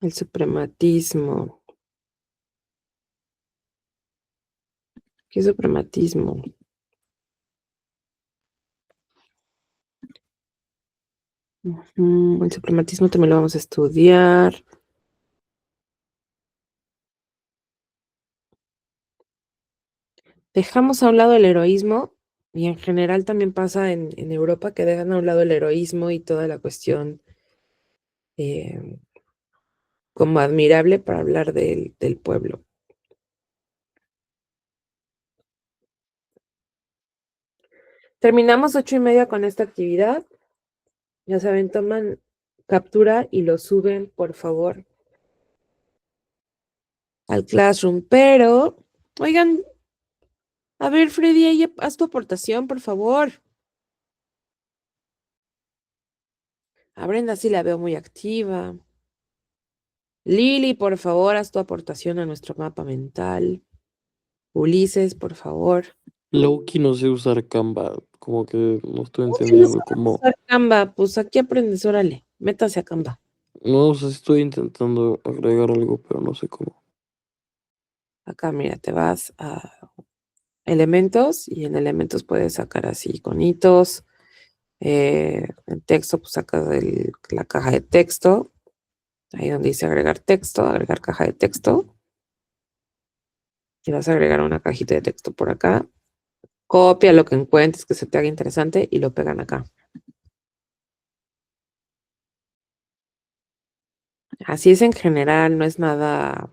El suprematismo. ¿Qué suprematismo? El suprematismo también lo vamos a estudiar. Dejamos a un lado el heroísmo y en general también pasa en Europa que dejan a un lado el heroísmo y toda la cuestión eh, como admirable para hablar del pueblo. Terminamos 8:30 con esta actividad. Ya saben, toman captura y lo suben, por favor, al Classroom. Pero, oigan, a ver, Freddy, ahí haz tu aportación, por favor. A Brenda sí la veo muy activa. Lili, por favor, haz tu aportación a nuestro mapa mental. Ulises, por favor. Loki no sé usar Canva, como que no estoy ¿Cómo que no entendiendo sabes cómo. usar Canva? Pues aquí aprendes, órale, métase a Canva. No, o sea, estoy intentando agregar algo, pero no sé cómo. Acá, mira, te vas a elementos y en elementos puedes sacar así iconitos. En texto, pues sacas la caja de texto. Ahí donde dice agregar texto, agregar caja de texto. Y vas a agregar una cajita de texto por acá. Copia lo que encuentres que se te haga interesante y lo pegan acá. Así es en general, no es nada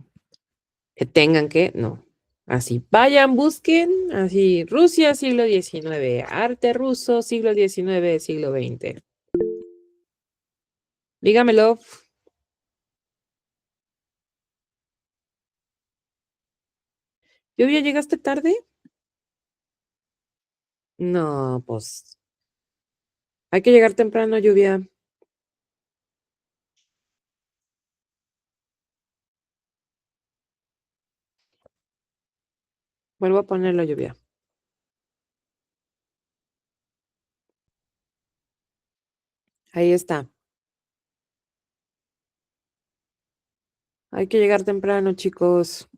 que tengan que, no. Así, vayan, busquen, así, Rusia, siglo XIX, arte ruso, siglo XIX, siglo XX. Dígamelo. ¿Lluvia, llegaste tarde? No, pues, hay que llegar temprano, Lluvia. Vuelvo a ponerlo, Lluvia. Ahí está. Hay que llegar temprano, chicos.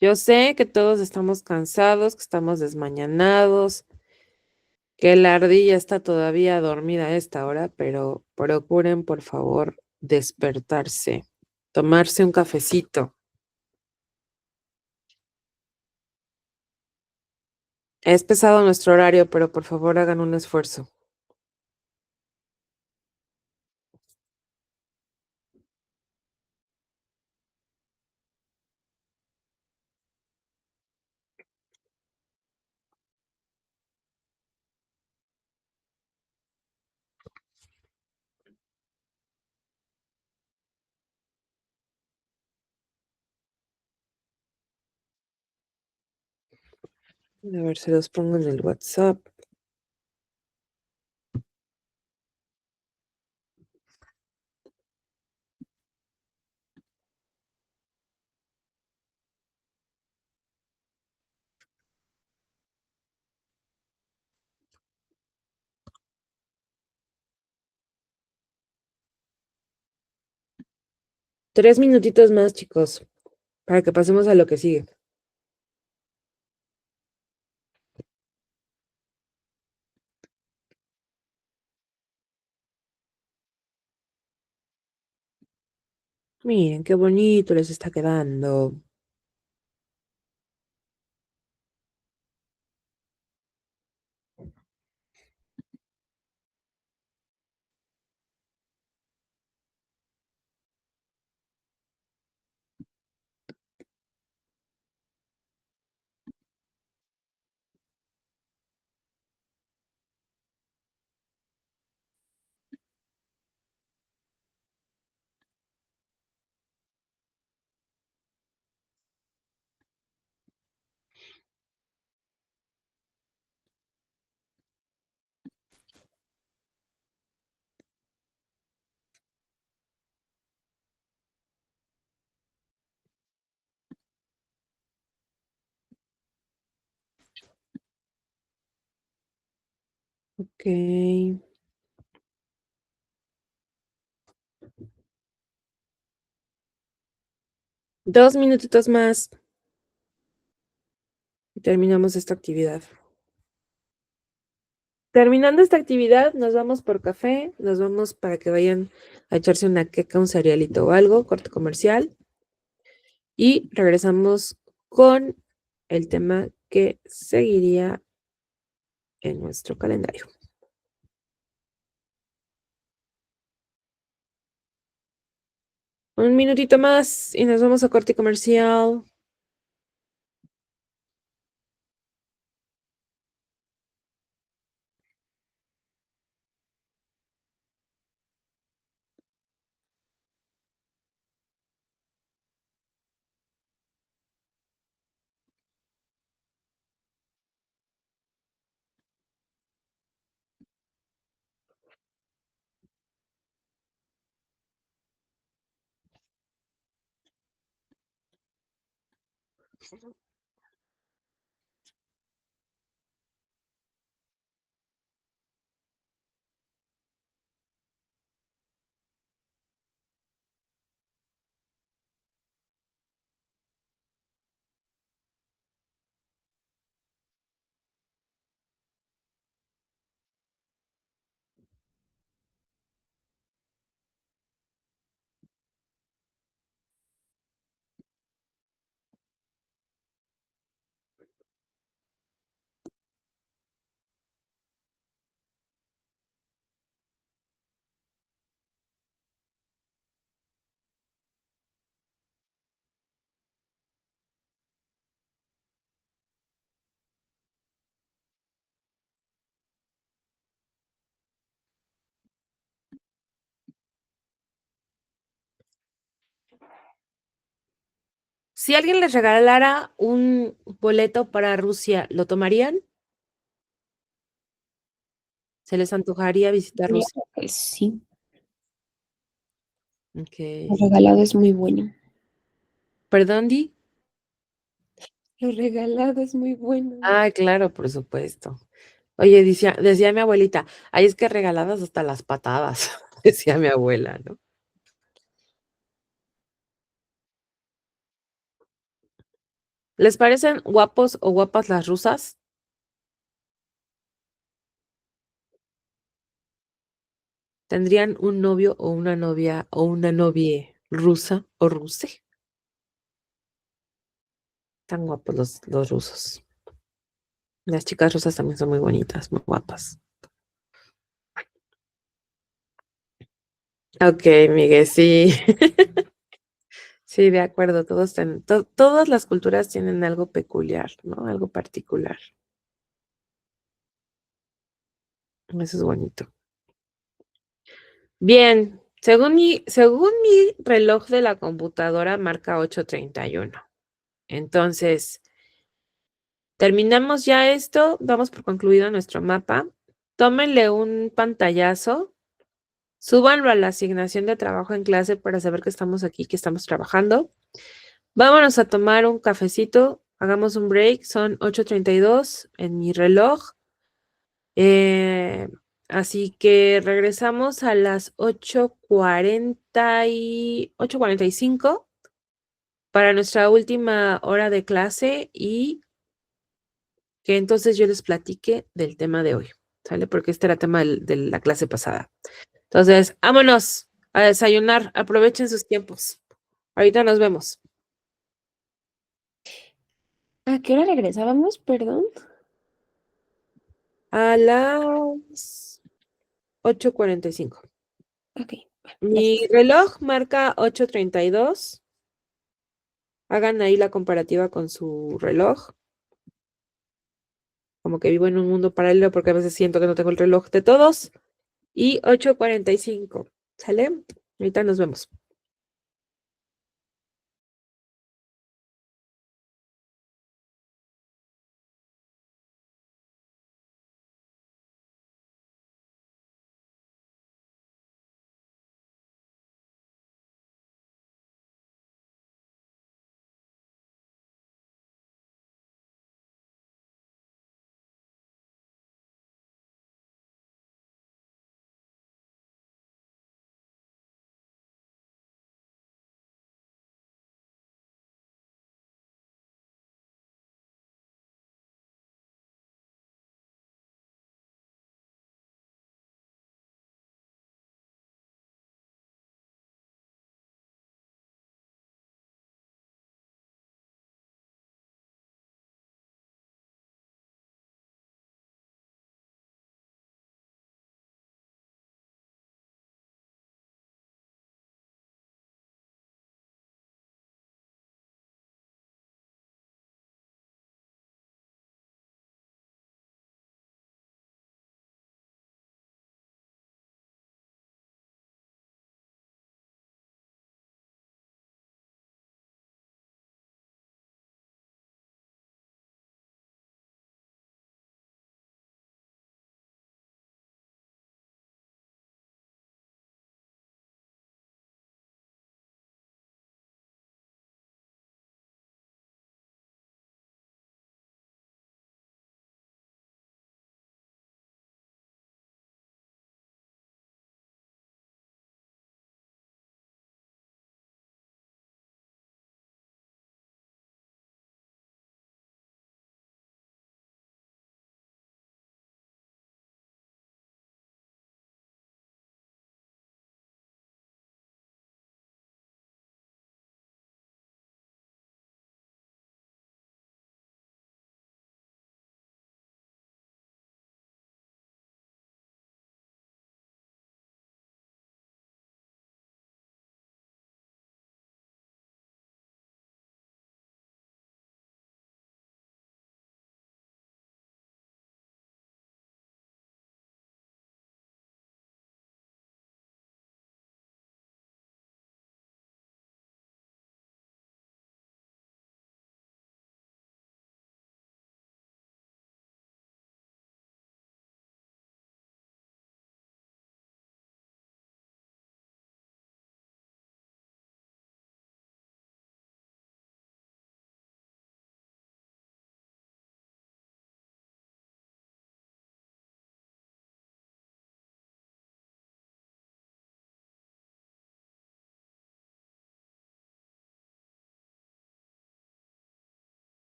Yo sé que todos estamos cansados, que estamos desmañanados, que la ardilla está todavía dormida a esta hora, pero procuren, por favor, despertarse, tomarse un cafecito. Es pesado nuestro horario, pero por favor hagan un esfuerzo. A ver, se los pongo en el WhatsApp. Tres minutitos más, chicos, para que pasemos a lo que sigue. Miren, qué bonito les está quedando. Ok. 2 minutitos más y terminamos esta actividad. Terminando esta actividad, nos vamos por café, nos vamos para que vayan a echarse una queca, un cerealito o algo, corte comercial, y regresamos con el tema que seguiría en nuestro calendario. Un minutito más y nos vamos a corte comercial. Si alguien les regalara un boleto para Rusia, ¿lo tomarían? ¿Se les antojaría visitar Rusia? Claro que sí, Ok. lo regalado es muy bueno. ¿Perdón, Di? Lo regalado es muy bueno. Ah, claro, por supuesto. Oye, decía mi abuelita, ay, es que regaladas hasta las patadas, decía mi abuela, ¿no? ¿Les parecen guapos o guapas las rusas? ¿Tendrían un novio o una novia o una novie rusa o ruse? Tan guapos los rusos. Las chicas rusas también son muy bonitas, muy guapas. Ok, Miguel, sí. Sí, de acuerdo. Todas las culturas tienen algo peculiar, ¿no? Algo particular. Eso es bonito. Bien, según mi reloj de la computadora marca 8:31. Entonces, terminamos ya esto, damos por concluido nuestro mapa. Tómenle un pantallazo, súbanlo a la asignación de trabajo en clase para saber que estamos aquí, que estamos trabajando. Vámonos a tomar un cafecito, hagamos un break, son 8:32 en mi reloj. Eh, Así que regresamos a las 8:45 para nuestra última hora de clase y que entonces yo les platique del tema de hoy, ¿sale? Porque este era tema de la clase pasada. Entonces, vámonos a desayunar, aprovechen sus tiempos. Ahorita nos vemos. ¿A qué hora regresábamos? Perdón. A las 8:45. Ok, Mi gracias. reloj marca 8:32. Hagan ahí la comparativa con su reloj. Como que vivo en un mundo paralelo porque a veces siento que no tengo el reloj de todos. Y 8:45. ¿Sale? Ahorita nos vemos.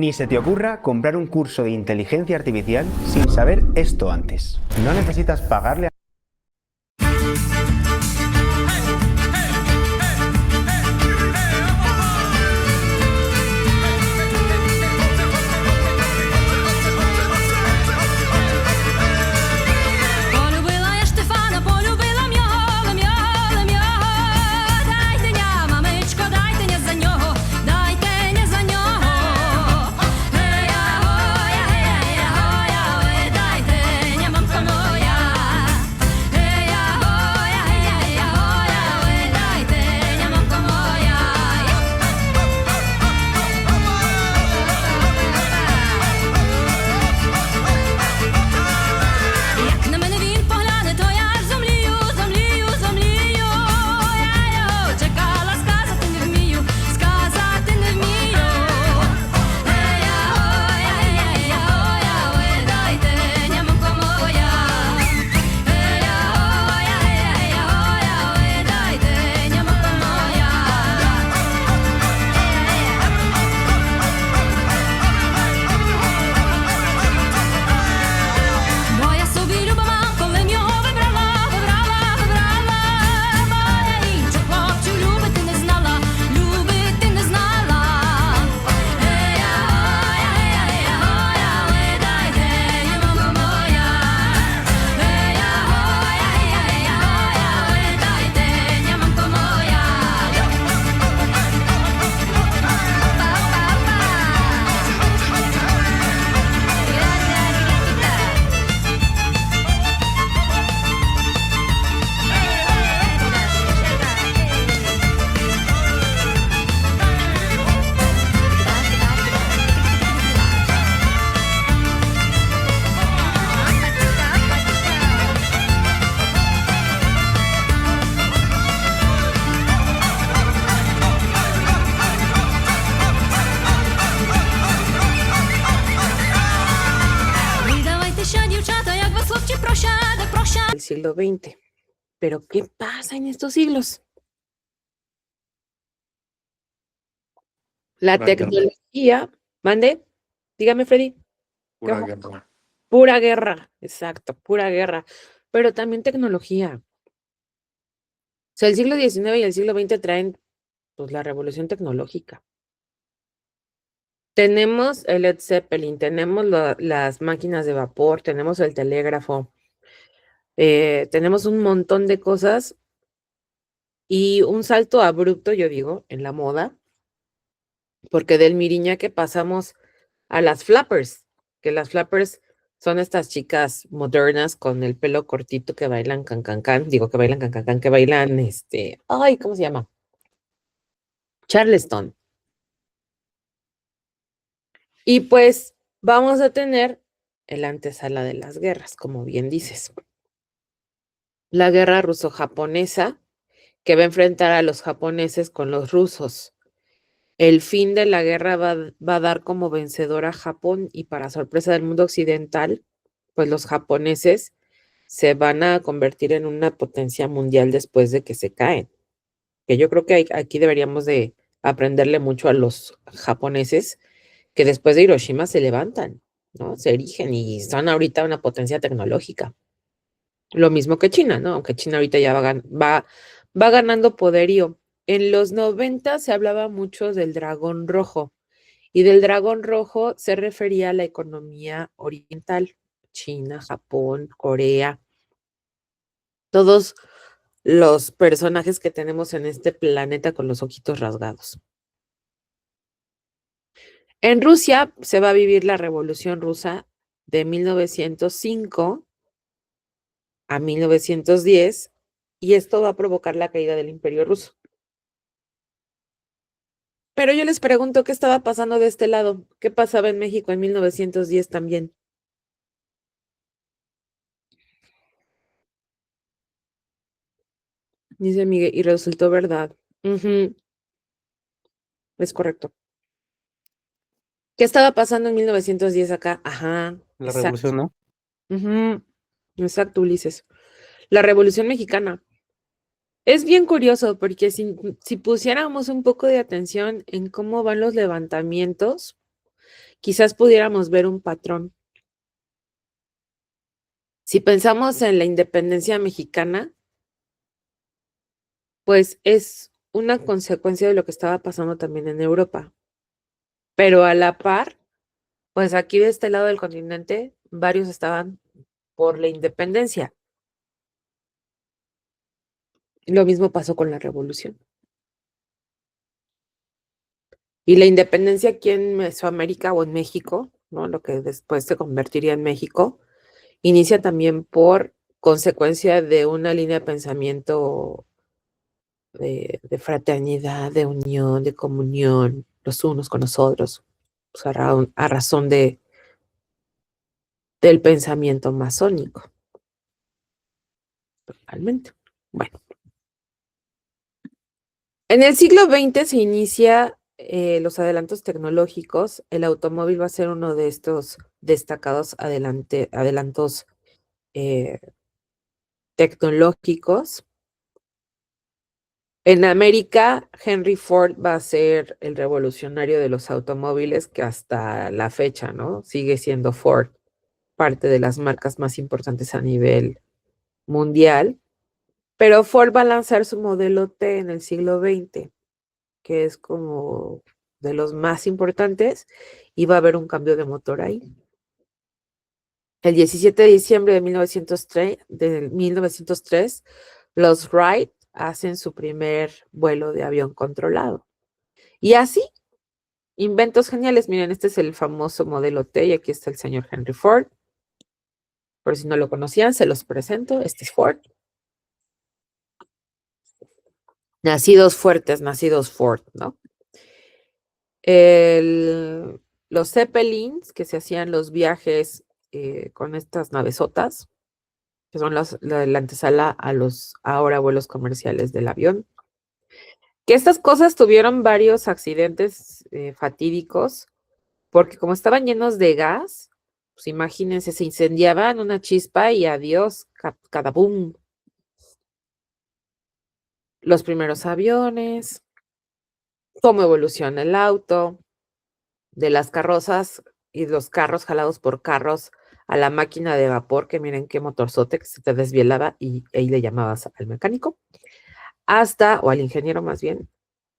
Ni se te ocurra comprar un curso de inteligencia artificial sin saber esto antes. No necesitas pagarle a... Полюбила я Штефана, полюбила м'яго, дайте ня, мамичко, дайте ня за нього, дайте ня за нього. Гея, гоя, ой, дайте ня, мамко моя. Гея, гоя, ой, дайте ня, мамко моя. Як на мене він погляне, то я аж зомлію. Я його чекала, сказати не вмію. Ея, гоя, ой, дайте ня, мамко моя. Ея, гоя, ой, дайте ня, мамко моя. Бо я собі люба мам, коли б його вибрала. Бо я інших хлопців любити не знала. Ея, гоя, ой, дайте ня, мамко моя. Ея, гоя, ой, дайте ня, мамко моя. Віддавайте ще, дівчата, як вас хлопці прощають. del siglo XX. Pero ¿qué pasa en estos siglos? La Pura guerra. tecnología, mande, dígame, Freddy. Pura Ojo. guerra. Pura guerra, exacto, pura guerra, pero también tecnología. O sea, el siglo XIX y el siglo XX traen pues la revolución tecnológica. Tenemos el Led Zeppelin, tenemos las máquinas de vapor, tenemos el telégrafo, tenemos un montón de cosas y un salto abrupto, yo digo, en la moda, porque del miriñaque pasamos a las flappers, que las flappers son estas chicas modernas con el pelo cortito que bailan can, digo que bailan can, que bailan ay, ¿cómo se llama? Charleston. Y pues vamos a tener el antesala de las guerras, como bien dices. La guerra ruso-japonesa, que va a enfrentar a los japoneses con los rusos. El fin de la guerra va a dar como vencedor a Japón y para sorpresa del mundo occidental, pues los japoneses se van a convertir en una potencia mundial después de que se caen. Que yo creo que aquí deberíamos de aprenderle mucho a los japoneses, que después de Hiroshima se levantan, ¿no? Se erigen y son ahorita una potencia tecnológica. Lo mismo que China, ¿no? Aunque China ahorita ya va ganando poderío. En los 90 se hablaba mucho del dragón rojo, y del dragón rojo se refería a la economía oriental, China, Japón, Corea, todos los personajes que tenemos en este planeta con los ojitos rasgados. En Rusia se va a vivir la Revolución Rusa de 1905 a 1910, y esto va a provocar la caída del Imperio Ruso. Pero yo les pregunto, ¿qué estaba pasando de este lado? ¿Qué pasaba en México en 1910 también? Dice Miguel, y resultó verdad. Es correcto. ¿Qué estaba pasando en 1910 acá? Ajá. La exacto. revolución, ¿no? Exacto, Ulises. La Revolución Mexicana. Es bien curioso porque si pusiéramos un poco de atención en cómo van los levantamientos, quizás pudiéramos ver un patrón. Si pensamos en la independencia mexicana, pues es una consecuencia de lo que estaba pasando también en Europa. Pero a la par, pues aquí de este lado del continente, varios estaban por la independencia. Lo mismo pasó con la revolución. Y la independencia aquí en Mesoamérica o en México, ¿no? Lo que después se convertiría en México, inicia también por consecuencia de una línea de pensamiento de fraternidad, de unión, de comunión, los unos con los otros, pues a razón del pensamiento masónico. Totalmente. Bueno. En el siglo XX se inicia los adelantos tecnológicos. El automóvil va a ser uno de estos destacados adelantos tecnológicos. En América, Henry Ford va a ser el revolucionario de los automóviles que hasta la fecha, ¿no? Sigue siendo Ford parte de las marcas más importantes a nivel mundial. Pero Ford va a lanzar su modelo T en el siglo XX, que es como de los más importantes, y va a haber un cambio de motor ahí. El 17 de diciembre de 1903 los Wright hacen su primer vuelo de avión controlado. Y así, inventos geniales. Miren, este es el famoso modelo T y aquí está el señor Henry Ford. Por si no lo conocían, se los presento. Este es Ford. Nacidos fuertes, nacidos Ford, ¿no? Los Zeppelins, que se hacían los viajes con estas navesotas, que son la antesala a los ahora vuelos comerciales del avión. Que estas cosas tuvieron varios accidentes fatídicos, porque como estaban llenos de gas, pues imagínense, se incendiaban una chispa y adiós, cada boom. Los primeros aviones, cómo evoluciona el auto, de las carrozas y los carros jalados por carros a la máquina de vapor, que miren qué motorzote que se te desvielaba y ahí le llamabas al mecánico, o al ingeniero más bien,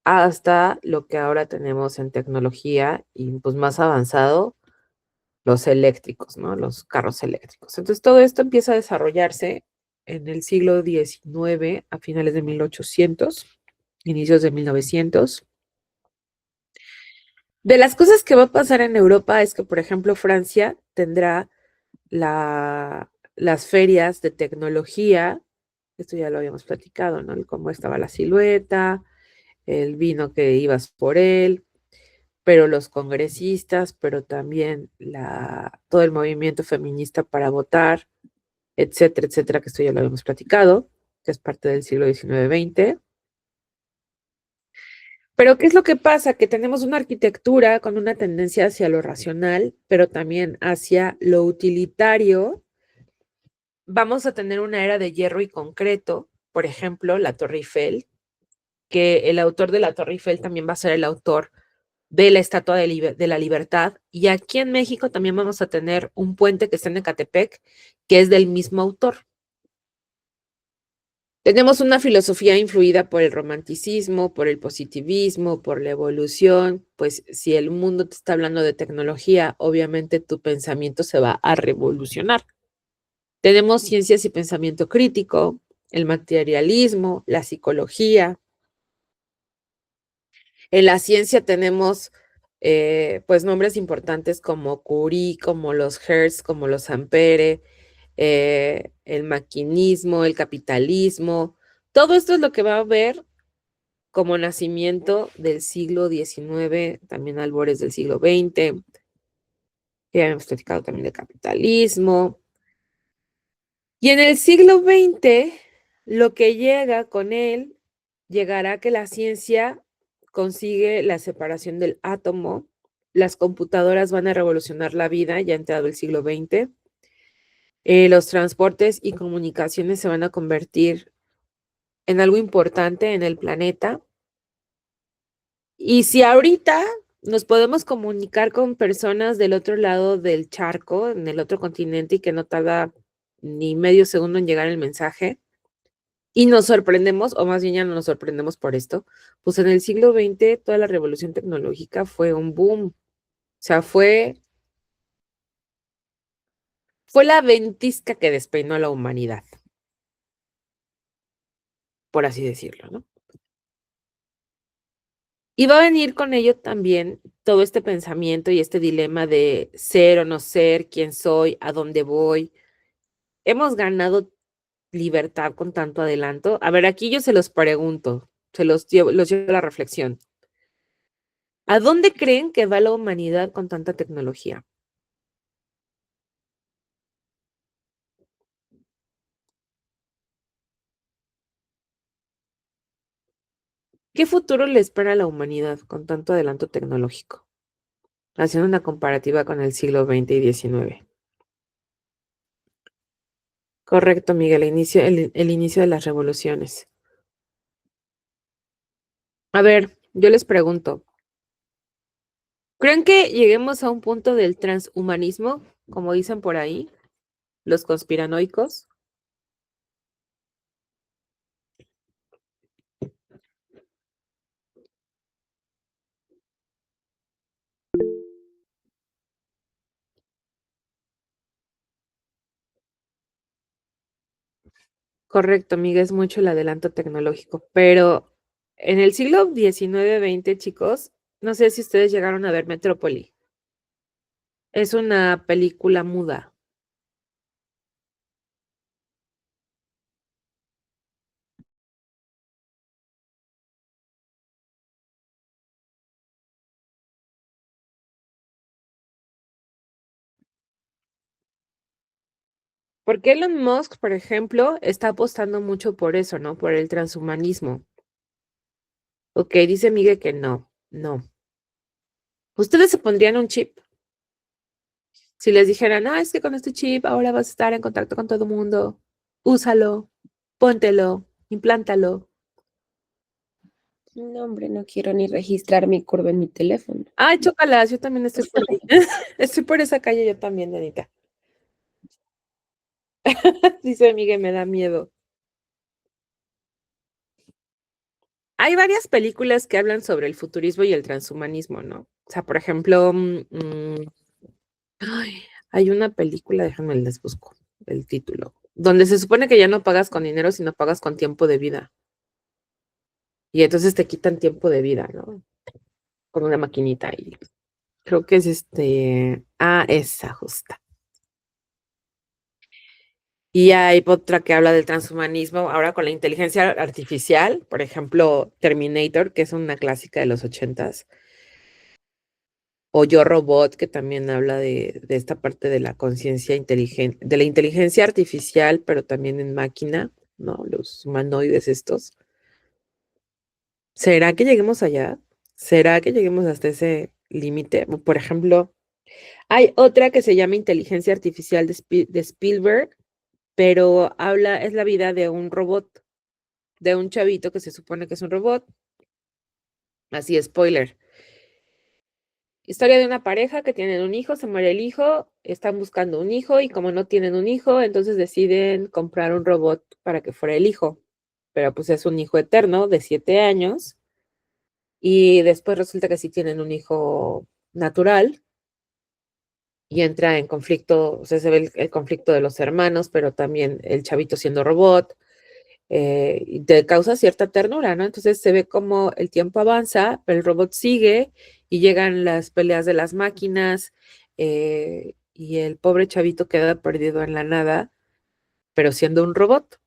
hasta lo que ahora tenemos en tecnología y pues más avanzado, los eléctricos, ¿no? Los carros eléctricos. Entonces todo esto empieza a desarrollarse en el siglo XIX, a finales de 1800, inicios de 1900. De las cosas que va a pasar en Europa es que, por ejemplo, Francia tendrá las ferias de tecnología. Esto ya lo habíamos platicado, ¿no? Cómo estaba la silueta, el vino que ibas por él, pero los congresistas, pero también todo el movimiento feminista para votar, etcétera, etcétera, que esto ya lo habíamos platicado, que es parte del siglo XIX-XX. Pero ¿qué es lo que pasa? Que tenemos una arquitectura con una tendencia hacia lo racional, pero también hacia lo utilitario. Vamos a tener una era de hierro y concreto, por ejemplo, la Torre Eiffel, que el autor de la Torre Eiffel también va a ser el autor de la Estatua de la Libertad. Y aquí en México también vamos a tener un puente que está en Ecatepec, que es del mismo autor. Tenemos una filosofía influida por el romanticismo, por el positivismo, por la evolución. Pues si el mundo te está hablando de tecnología, obviamente tu pensamiento se va a revolucionar. Tenemos ciencias y pensamiento crítico, el materialismo, la psicología. En la ciencia tenemos pues nombres importantes como Curie, como los Hertz, como los Ampere, el maquinismo, el capitalismo. Todo esto es lo que va a haber como nacimiento del siglo XIX, también albores del siglo XX. Ya hemos platicado también del capitalismo. Y en el siglo XX, lo que llega con él, llegará que la ciencia consigue la separación del átomo. Las computadoras van a revolucionar la vida, ya entrado el siglo XX. Los transportes y comunicaciones se van a convertir en algo importante en el planeta. Y si ahorita nos podemos comunicar con personas del otro lado del charco, en el otro continente, y que no tarda ni medio segundo en llegar el mensaje. Y nos sorprendemos, o más bien ya no nos sorprendemos por esto, pues en el siglo XX toda la revolución tecnológica fue un boom. O sea, fue la ventisca que despeinó a la humanidad, por así decirlo, ¿no? Y va a venir con ello también todo este pensamiento y este dilema de ser o no ser, quién soy, a dónde voy. Hemos ganado libertad con tanto adelanto. A ver, aquí yo se los pregunto, los llevo a la reflexión. ¿A dónde creen que va la humanidad con tanta tecnología? ¿Qué futuro le espera a la humanidad con tanto adelanto tecnológico? Haciendo una comparativa con el siglo XX y XIX. Correcto, Miguel, el inicio de las revoluciones. A ver, yo les pregunto, ¿creen que lleguemos a un punto del transhumanismo, como dicen por ahí, los conspiranoicos? Correcto, Miguel, es mucho el adelanto tecnológico, pero en el siglo XIX-XX, chicos, no sé si ustedes llegaron a ver Metrópoli. Es una película muda. Porque Elon Musk, por ejemplo, está apostando mucho por eso, ¿no? Por el transhumanismo. Ok, dice Miguel que no, no. ¿Ustedes se pondrían un chip? Si les dijeran, ah, es que con este chip ahora vas a estar en contacto con todo el mundo, úsalo, póntelo, implántalo. No, hombre, no quiero ni registrar mi curva en mi teléfono. Ay, chócalas, yo también estoy por ahí. Estoy por esa calle yo también, Anita. Dice Miguel, me da miedo. Hay varias películas que hablan sobre el futurismo y el transhumanismo, ¿no? O sea, por ejemplo, ay, hay una película, déjame les busco el título, donde se supone que ya no pagas con dinero, sino pagas con tiempo de vida. Y entonces te quitan tiempo de vida, ¿no? Con una maquinita y creo que es esa justa. Y hay otra que habla del transhumanismo, ahora con la inteligencia artificial, por ejemplo, Terminator, que es una clásica de los 80s, o Yo Robot, que también habla de esta parte de la conciencia inteligente, de la inteligencia artificial, pero también en máquina, ¿no? Los humanoides estos. ¿Será que lleguemos allá? ¿Será que lleguemos hasta ese límite? Por ejemplo, hay otra que se llama Inteligencia Artificial de Spielberg, pero es la vida de un robot, de un chavito que se supone que es un robot. Así, spoiler. Historia de una pareja que tienen un hijo, se muere el hijo, están buscando un hijo y como no tienen un hijo, entonces deciden comprar un robot para que fuera el hijo. Pero pues es un hijo eterno de 7 años y después resulta que sí tienen un hijo natural y entra en conflicto, o sea, se ve el conflicto de los hermanos, pero también el chavito siendo robot. Y te causa cierta ternura, ¿no? Entonces se ve como el tiempo avanza, pero el robot sigue y llegan las peleas de las máquinas y el pobre chavito queda perdido en la nada, pero siendo un robot.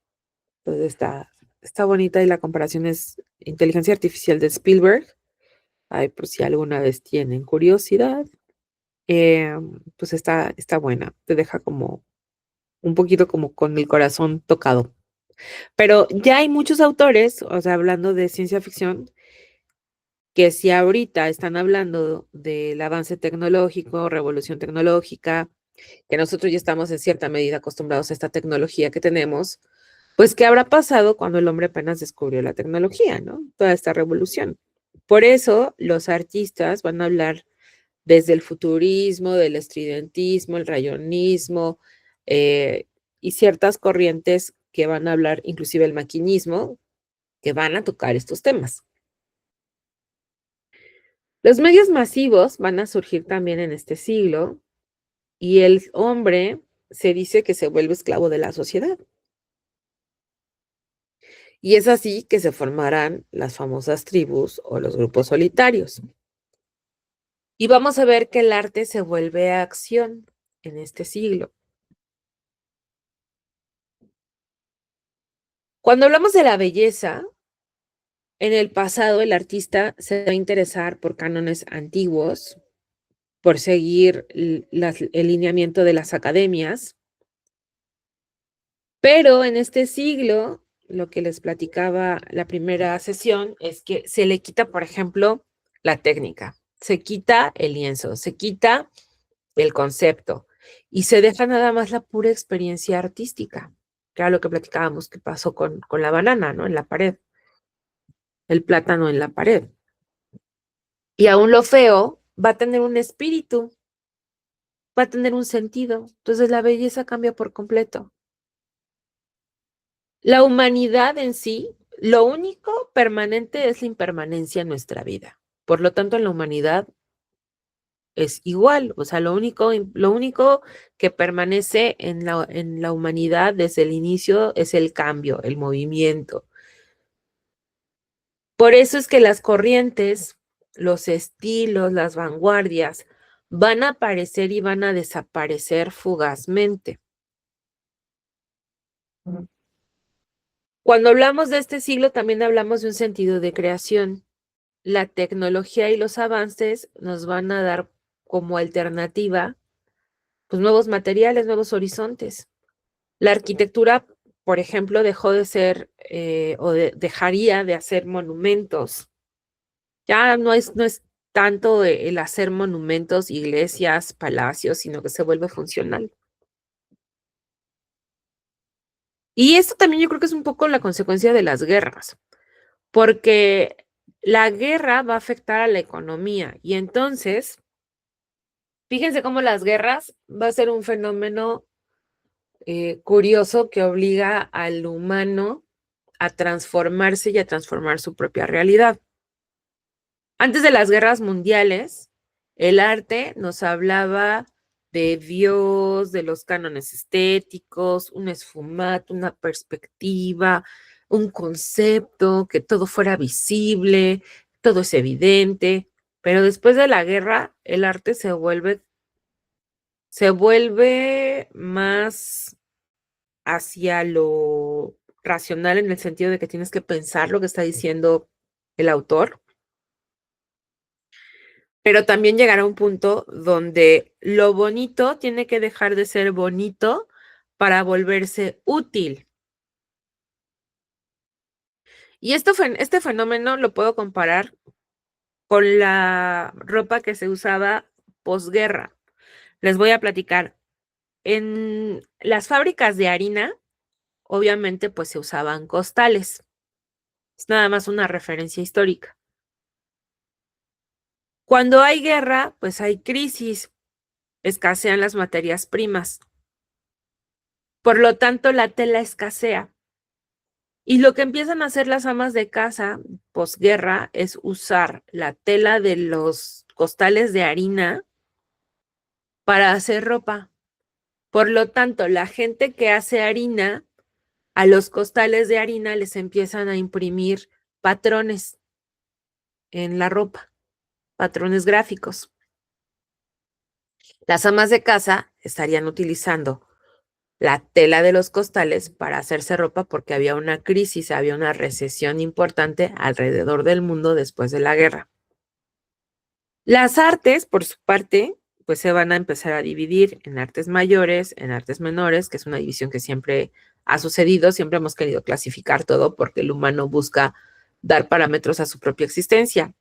Entonces está bonita y la comparación es inteligencia artificial de Spielberg. Ay, por si alguna vez tienen curiosidad, pues está buena, te deja como un poquito como con el corazón tocado. Pero ya hay muchos autores, o sea, hablando de ciencia ficción, que si ahorita están hablando del avance tecnológico, revolución tecnológica, que nosotros ya estamos en cierta medida acostumbrados a esta tecnología que tenemos, pues ¿qué habrá pasado cuando el hombre apenas descubrió la tecnología, ¿no? Toda esta revolución. Por eso los artistas van a hablar desde el futurismo, del estridentismo, el rayonismo y ciertas corrientes que van a hablar, inclusive el maquinismo, que van a tocar estos temas. Los medios masivos van a surgir también en este siglo y el hombre se dice que se vuelve esclavo de la sociedad. Y es así que se formarán las famosas tribus o los grupos solitarios. Y vamos a ver que el arte se vuelve acción en este siglo. Cuando hablamos de la belleza, en el pasado el artista se va a interesar por cánones antiguos, por seguir el lineamiento de las academias, pero en este siglo, lo que les platicaba la primera sesión es que se le quita, por ejemplo, la técnica, se quita el lienzo, se quita el concepto y se deja nada más la pura experiencia artística, que era lo que platicábamos que pasó con la banana, ¿no? En la pared, el plátano en la pared. Y aún lo feo va a tener un espíritu, va a tener un sentido. Entonces la belleza cambia por completo. La humanidad en sí, lo único permanente es la impermanencia en nuestra vida. Por lo tanto, en la humanidad es igual. O sea, lo único que permanece en la humanidad desde el inicio es el cambio, el movimiento. Por eso es que las corrientes, los estilos, las vanguardias van a aparecer y van a desaparecer fugazmente. Cuando hablamos de este siglo, también hablamos de un sentido de creación. La tecnología y los avances nos van a dar como alternativa, pues, nuevos materiales, nuevos horizontes. La arquitectura, por ejemplo, dejó de ser dejaría de hacer monumentos. Ya no es tanto el hacer monumentos, iglesias, palacios, sino que se vuelve funcional. Y esto también yo creo que es un poco la consecuencia de las guerras, porque la guerra va a afectar a la economía y entonces, fíjense cómo las guerras va a ser un fenómeno curioso que obliga al humano a transformarse y a transformar su propia realidad. Antes de las guerras mundiales, el arte nos hablaba de Dios, de los cánones estéticos, un esfumato, una perspectiva, un concepto, que todo fuera visible, todo es evidente, pero después de la guerra, el arte se vuelve más hacia lo racional en el sentido de que tienes que pensar lo que está diciendo el autor. Pero también llegará un punto donde lo bonito tiene que dejar de ser bonito para volverse útil. Y este fenómeno lo puedo comparar con la ropa que se usaba posguerra. Les voy a platicar. En las fábricas de harina, obviamente, pues se usaban costales. Es nada más una referencia histórica. Cuando hay guerra, pues hay crisis, escasean las materias primas. Por lo tanto, la tela escasea. Y lo que empiezan a hacer las amas de casa posguerra es usar la tela de los costales de harina para hacer ropa. Por lo tanto, la gente que hace harina, a los costales de harina les empiezan a imprimir patrones en la ropa, patrones gráficos. Las amas de casa estarían utilizando la tela de los costales para hacerse ropa porque había una crisis, había una recesión importante alrededor del mundo después de la guerra. Las artes, por su parte, pues se van a empezar a dividir en artes mayores, en artes menores, que es una división que siempre ha sucedido, siempre hemos querido clasificar todo porque el humano busca dar parámetros a su propia existencia.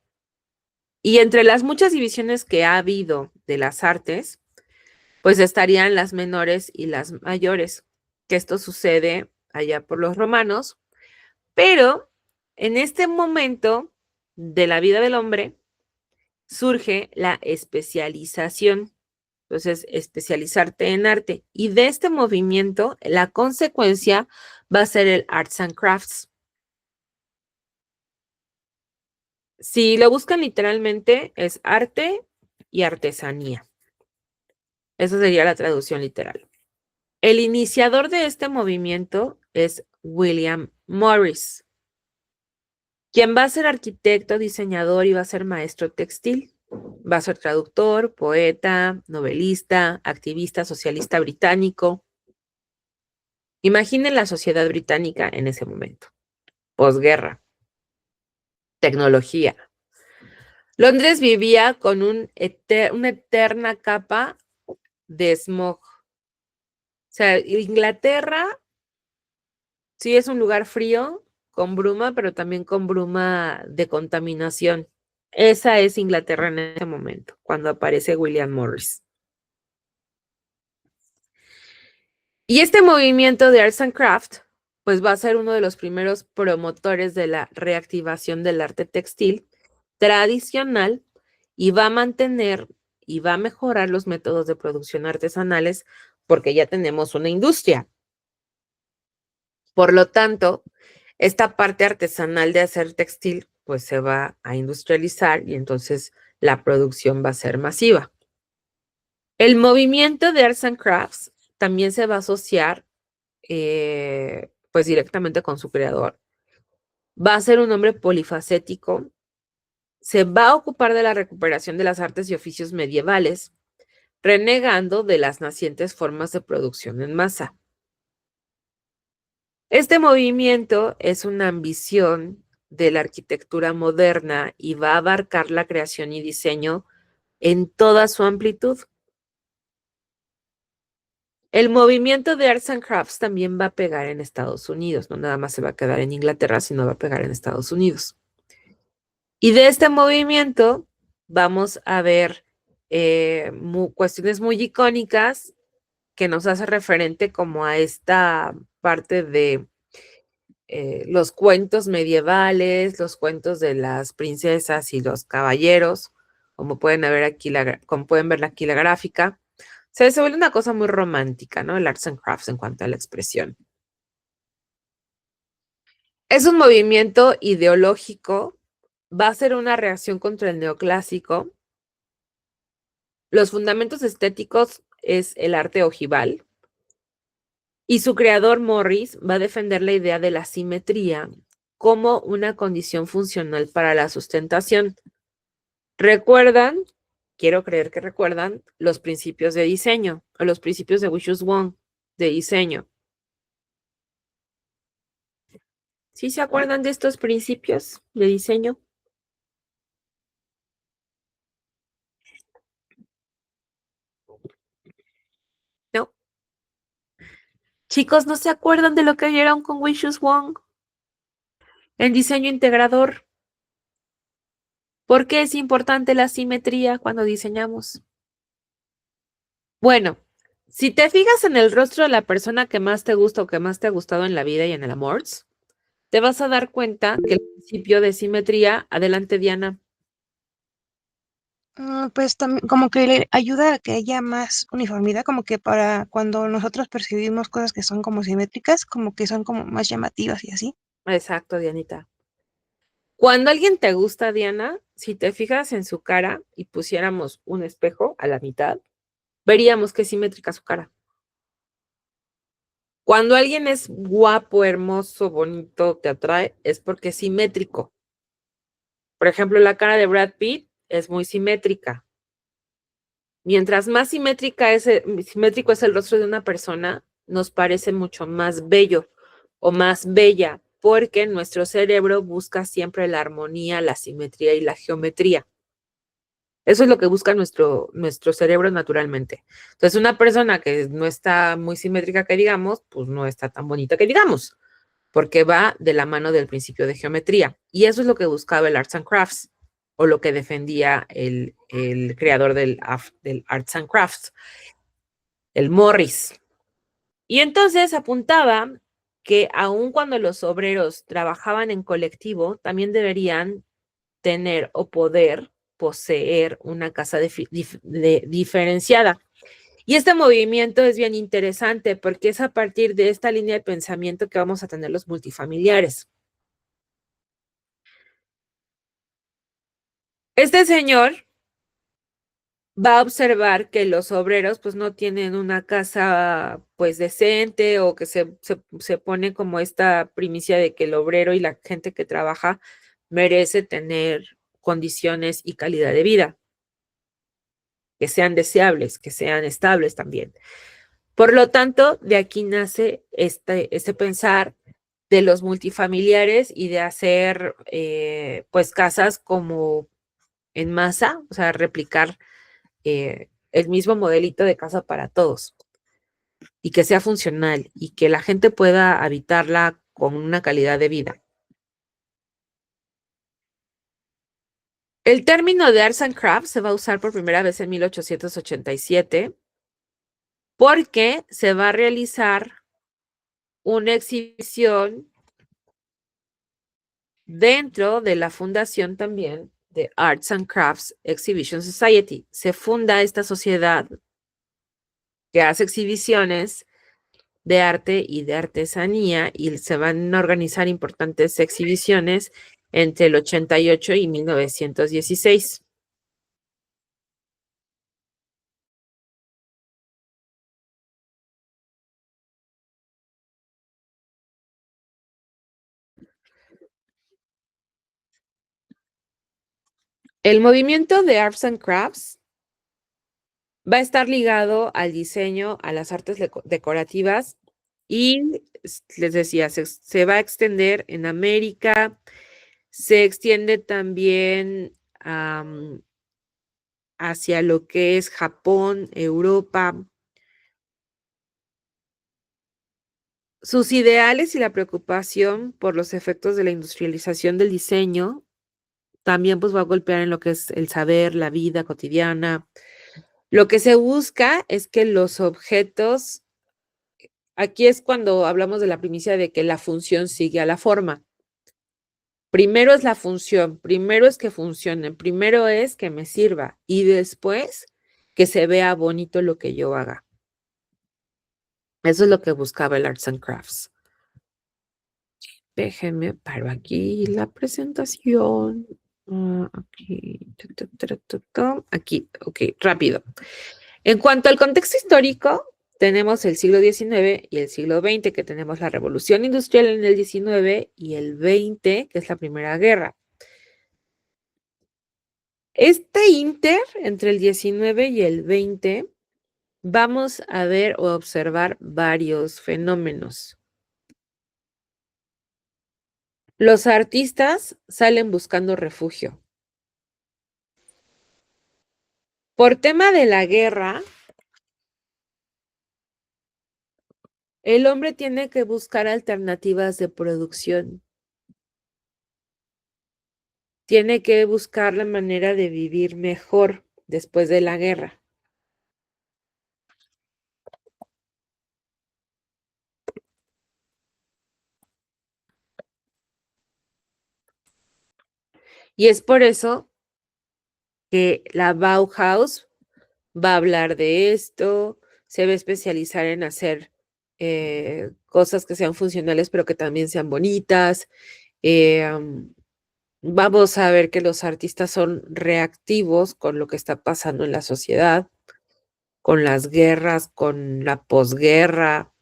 Y entre las muchas divisiones que ha habido de las artes, pues estarían las menores y las mayores, que esto sucede allá por los romanos, pero en este momento de la vida del hombre, surge la especialización. Entonces, especializarte en arte. Y de este movimiento, la consecuencia va a ser el Arts and Crafts. Si lo buscan literalmente, es arte y artesanía. Esa sería la traducción literal. El iniciador de este movimiento es William Morris, quien va a ser arquitecto, diseñador y va a ser maestro textil. Va a ser traductor, poeta, novelista, activista socialista británico. Imaginen la sociedad británica en ese momento. Posguerra. Tecnología. Londres vivía con una eterna capa de smog. O sea, Inglaterra sí es un lugar frío, con bruma, pero también con bruma de contaminación. Esa es Inglaterra en ese momento, cuando aparece William Morris. Y este movimiento de Arts and Craft, pues va a ser uno de los primeros promotores de la reactivación del arte textil tradicional y va a mantener y va a mejorar los métodos de producción artesanales porque ya tenemos una industria. Por lo tanto, esta parte artesanal de hacer textil pues se va a industrializar y entonces la producción va a ser masiva. El movimiento de Arts and Crafts también se va a asociar pues directamente con su creador. Va a ser un hombre polifacético, se va a ocupar de la recuperación de las artes y oficios medievales, renegando de las nacientes formas de producción en masa. Este movimiento es una ambición de la arquitectura moderna y va a abarcar la creación y diseño en toda su amplitud. El movimiento de Arts and Crafts también va a pegar en Estados Unidos, no nada más se va a quedar en Inglaterra, sino va a pegar en Estados Unidos. Y de este movimiento vamos a ver cuestiones muy icónicas que nos hace referente como a esta parte de los cuentos medievales, los cuentos de las princesas y los caballeros, como pueden ver aquí la gráfica. O sea, se vuelve una cosa muy romántica, ¿no? El Arts and Crafts en cuanto a la expresión. Es un movimiento ideológico, va a ser una reacción contra el neoclásico. Los fundamentos estéticos es el arte ojival. Y su creador, Morris, va a defender la idea de la simetría como una condición funcional para la sustentación. ¿Recuerdan? Quiero creer que recuerdan los principios de diseño o los principios de Wishus Wong de diseño. ¿Sí se acuerdan de estos principios de diseño? ¿No? Chicos, ¿no se acuerdan de lo que vieron con Wishus Wong? El diseño integrador. ¿Por qué es importante la simetría cuando diseñamos? Bueno, si te fijas en el rostro de la persona que más te gusta o que más te ha gustado en la vida y en el amor, te vas a dar cuenta que el principio de simetría, adelante Diana. Pues también como que le ayuda a que haya más uniformidad, como que para cuando nosotros percibimos cosas que son como simétricas, como que son como más llamativas y así. Exacto, Dianita. Cuando alguien te gusta, Diana, si te fijas en su cara y pusiéramos un espejo a la mitad, veríamos que es simétrica su cara. Cuando alguien es guapo, hermoso, bonito, te atrae, es porque es simétrico. Por ejemplo, la cara de Brad Pitt es muy simétrica. Mientras más simétrico es el rostro de una persona, nos parece mucho más bello o más bella, porque nuestro cerebro busca siempre la armonía, la simetría y la geometría. Eso es lo que busca nuestro cerebro naturalmente. Entonces, una persona que no está muy simétrica, que digamos, pues no está tan bonita que digamos, porque va de la mano del principio de geometría. Y eso es lo que buscaba el Arts and Crafts, o lo que defendía el creador del Arts and Crafts, el Morris. Y entonces apuntaba que aun cuando los obreros trabajaban en colectivo, también deberían tener o poder poseer una casa diferenciada. Y este movimiento es bien interesante porque es a partir de esta línea de pensamiento que vamos a tener los multifamiliares. Este señor va a observar que los obreros pues no tienen una casa pues decente o que se pone como esta primicia de que el obrero y la gente que trabaja merece tener condiciones y calidad de vida que sean deseables, que sean estables también. Por lo tanto, de aquí nace este pensar de los multifamiliares y de hacer pues casas como en masa, o sea, replicar el mismo modelito de casa para todos y que sea funcional y que la gente pueda habitarla con una calidad de vida. El término de Arts and Crafts se va a usar por primera vez en 1887 porque se va a realizar una exhibición dentro de la fundación también de Arts and Crafts Exhibition Society. Se funda esta sociedad que hace exhibiciones de arte y de artesanía y se van a organizar importantes exhibiciones entre el 88 y 1916. El movimiento de Arts and Crafts va a estar ligado al diseño, a las artes decorativas y les decía, se va a extender en América, se extiende también hacia lo que es Japón, Europa. Sus ideales y la preocupación por los efectos de la industrialización del diseño también pues va a golpear en lo que es el saber, la vida cotidiana. Lo que se busca es que los objetos, aquí es cuando hablamos de la primicia de que la función sigue a la forma. Primero es la función, primero es que funcione, primero es que me sirva y después que se vea bonito lo que yo haga. Eso es lo que buscaba el Arts and Crafts. Déjenme paro aquí la presentación. Aquí, aquí, ok, rápido. En cuanto al contexto histórico, tenemos el siglo XIX y el siglo XX, que tenemos la revolución industrial en el XIX y el XX, que es la Primera Guerra. Este inter entre el XIX y el XX, vamos a ver o observar varios fenómenos. Los artistas salen buscando refugio. Por tema de la guerra, el hombre tiene que buscar alternativas de producción. Tiene que buscar la manera de vivir mejor después de la guerra. Y es por eso que la Bauhaus va a hablar de esto, se va a especializar en hacer cosas que sean funcionales, pero que también sean bonitas. Vamos a ver que los artistas son reactivos con lo que está pasando en la sociedad, con las guerras, con la posguerra.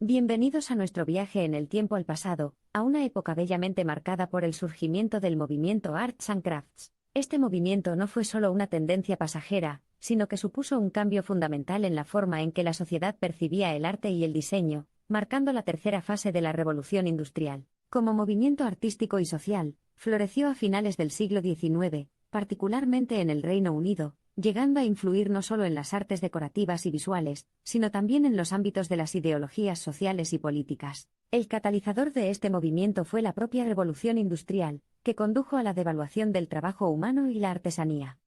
Bienvenidos a nuestro viaje en el tiempo al pasado, a una época bellamente marcada por el surgimiento del movimiento Arts and Crafts. Este movimiento no fue solo una tendencia pasajera, sino que supuso un cambio fundamental en la forma en que la sociedad percibía el arte y el diseño, marcando la tercera fase de la revolución industrial. Como movimiento artístico y social, floreció a finales del siglo XIX, particularmente en el Reino Unido, llegando a influir no solo en las artes decorativas y visuales, sino también en los ámbitos de las ideologías sociales y políticas. El catalizador de este movimiento fue la propia revolución industrial, que condujo a la devaluación del trabajo humano y la artesanía.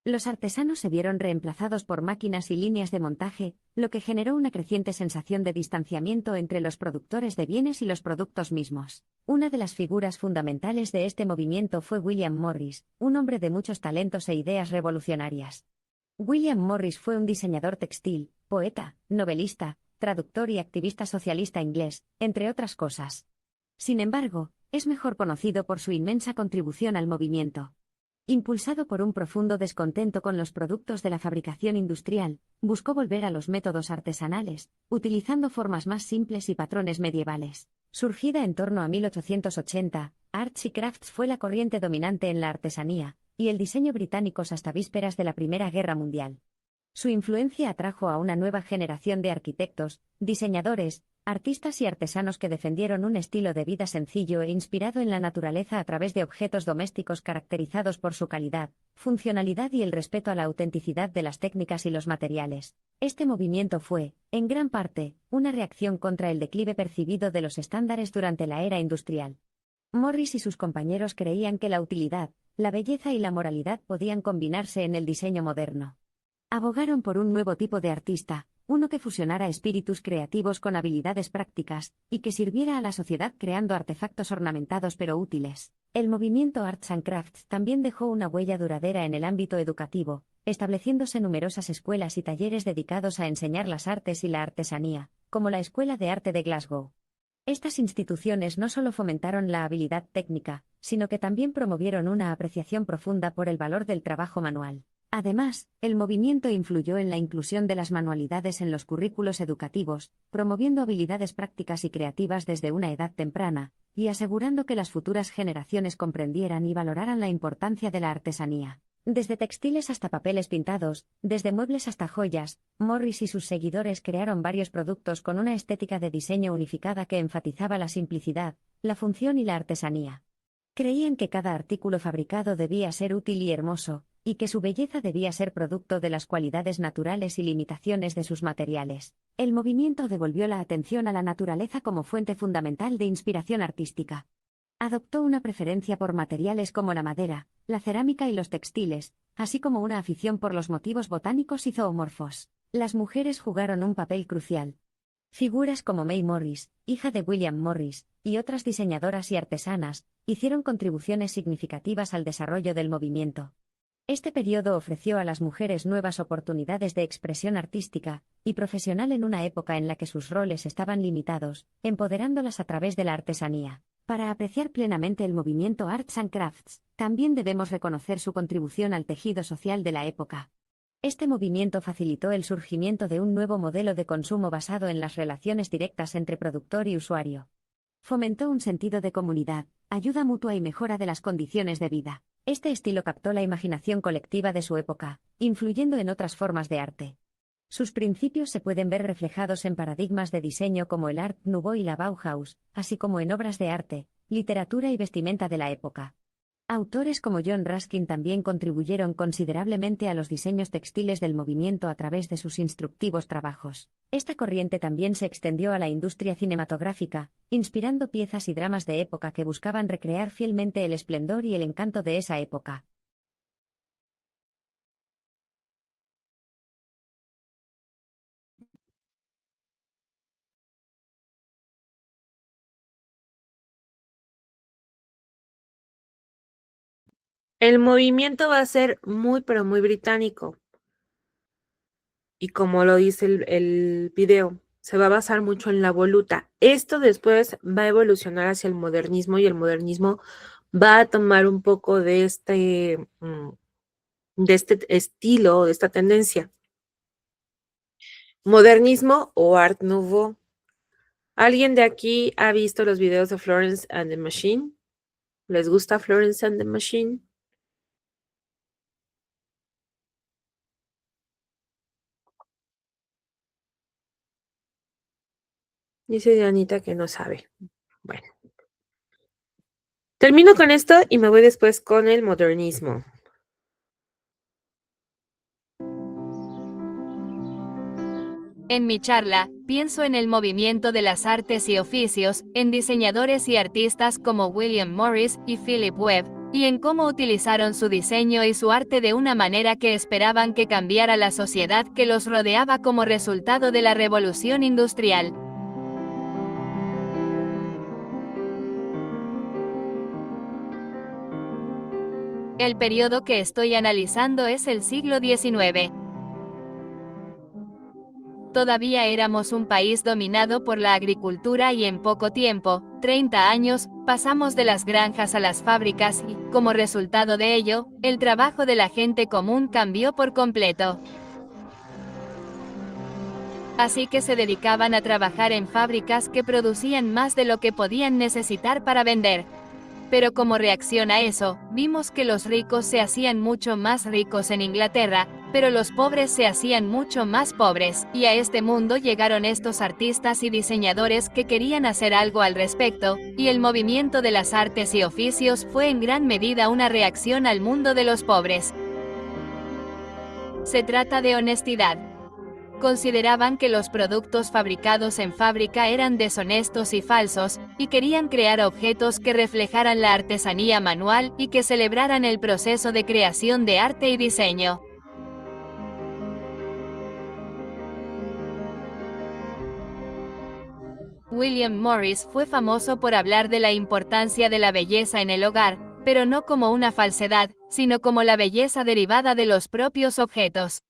Los artesanos se vieron reemplazados por máquinas y líneas de montaje, lo que generó una creciente sensación de distanciamiento entre los productores de bienes y los productos mismos. Una de las figuras fundamentales de este movimiento fue William Morris, un hombre de muchos talentos e ideas revolucionarias. William Morris fue un diseñador textil, poeta, novelista, traductor y activista socialista inglés, entre otras cosas. Sin embargo, es mejor conocido por su inmensa contribución al movimiento. Impulsado por un profundo descontento con los productos de la fabricación industrial, buscó volver a los métodos artesanales, utilizando formas más simples y patrones medievales. Surgida en torno a 1880, Arts y Crafts fue la corriente dominante en la artesanía y el diseño británicos hasta vísperas de la Primera Guerra Mundial. Su influencia atrajo a una nueva generación de arquitectos, diseñadores, artistas y artesanos que defendieron un estilo de vida sencillo e inspirado en la naturaleza a través de objetos domésticos caracterizados por su calidad, funcionalidad y el respeto a la autenticidad de las técnicas y los materiales. Este movimiento fue, en gran parte, una reacción contra el declive percibido de los estándares durante la era industrial. Morris y sus compañeros creían que la utilidad, la belleza y la moralidad podían combinarse en el diseño moderno. Abogaron por un nuevo tipo de artista, uno que fusionara espíritus creativos con habilidades prácticas, y que sirviera a la sociedad creando artefactos ornamentados pero útiles. El movimiento Arts and Crafts también dejó una huella duradera en el ámbito educativo, estableciéndose numerosas escuelas y talleres dedicados a enseñar las artes y la artesanía, como la Escuela de Arte de Glasgow. Estas instituciones no solo fomentaron la habilidad técnica, sino que también promovieron una apreciación profunda por el valor del trabajo manual. Además, el movimiento influyó en la inclusión de las manualidades en los currículos educativos, promoviendo habilidades prácticas y creativas desde una edad temprana, y asegurando que las futuras generaciones comprendieran y valoraran la importancia de la artesanía. Desde textiles hasta papeles pintados, desde muebles hasta joyas, Morris y sus seguidores crearon varios productos con una estética de diseño unificada que enfatizaba la simplicidad, la función y la artesanía. Creían que cada artículo fabricado debía ser útil y hermoso, y que su belleza debía ser producto de las cualidades naturales y limitaciones de sus materiales. El movimiento devolvió la atención a la naturaleza como fuente fundamental de inspiración artística. Adoptó una preferencia por materiales como la madera, la cerámica y los textiles, así como una afición por los motivos botánicos y zoomorfos. Las mujeres jugaron un papel crucial. Figuras como May Morris, hija de William Morris, y otras diseñadoras y artesanas, hicieron contribuciones significativas al desarrollo del movimiento. Este periodo ofreció a las mujeres nuevas oportunidades de expresión artística y profesional en una época en la que sus roles estaban limitados, empoderándolas a través de la artesanía. Para apreciar plenamente el movimiento Arts and Crafts, también debemos reconocer su contribución al tejido social de la época. Este movimiento facilitó el surgimiento de un nuevo modelo de consumo basado en las relaciones directas entre productor y usuario. Fomentó un sentido de comunidad, ayuda mutua y mejora de las condiciones de vida. Este estilo captó la imaginación colectiva de su época, influyendo en otras formas de arte. Sus principios se pueden ver reflejados en paradigmas de diseño como el Art Nouveau y la Bauhaus, así como en obras de arte, literatura y vestimenta de la época. Autores como John Ruskin también contribuyeron considerablemente a los diseños textiles del movimiento a través de sus instructivos trabajos. Esta corriente también se extendió a la industria cinematográfica, inspirando piezas y dramas de época que buscaban recrear fielmente el esplendor y el encanto de esa época. El movimiento va a ser muy, pero muy británico. Y como lo dice el video, se va a basar mucho en la voluta. Esto después va a evolucionar hacia el modernismo y el modernismo va a tomar un poco de este estilo, de esta tendencia. Modernismo o Art Nouveau. ¿Alguien de aquí ha visto los videos de Florence and the Machine? ¿Les gusta Florence and the Machine? Dice Dianita que no sabe. Bueno. Termino con esto y me voy después con el modernismo. En mi charla, pienso en el movimiento de las artes y oficios, en diseñadores y artistas como William Morris y Philip Webb, y en cómo utilizaron su diseño y su arte de una manera que esperaban que cambiara la sociedad que los rodeaba como resultado de la revolución industrial. El periodo que estoy analizando es el siglo XIX. Todavía éramos un país dominado por la agricultura y en poco tiempo, 30 años, pasamos de las granjas a las fábricas y, como resultado de ello, el trabajo de la gente común cambió por completo. Así que se dedicaban a trabajar en fábricas que producían más de lo que podían necesitar para vender. Pero como reacción a eso, vimos que los ricos se hacían mucho más ricos en Inglaterra, pero los pobres se hacían mucho más pobres, y a este mundo llegaron estos artistas y diseñadores que querían hacer algo al respecto, y el movimiento de las artes y oficios fue en gran medida una reacción al mundo de los pobres. Se trata de honestidad. Consideraban que los productos fabricados en fábrica eran deshonestos y falsos, y querían crear objetos que reflejaran la artesanía manual y que celebraran el proceso de creación de arte y diseño. William Morris fue famoso por hablar de la importancia de la belleza en el hogar, pero no como una falsedad, sino como la belleza derivada de los propios objetos.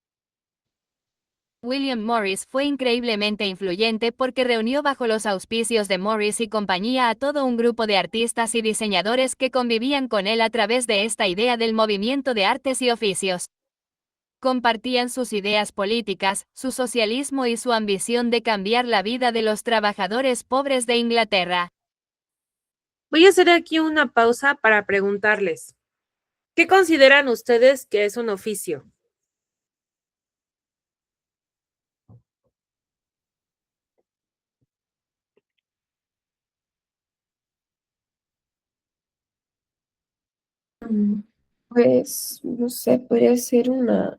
William Morris fue increíblemente influyente porque reunió bajo los auspicios de Morris y compañía a todo un grupo de artistas y diseñadores que convivían con él a través de esta idea del movimiento de artes y oficios. Compartían sus ideas políticas, su socialismo y su ambición de cambiar la vida de los trabajadores pobres de Inglaterra. Voy a hacer aquí una pausa para preguntarles, ¿qué consideran ustedes que es un oficio? Pues, no sé, podría ser una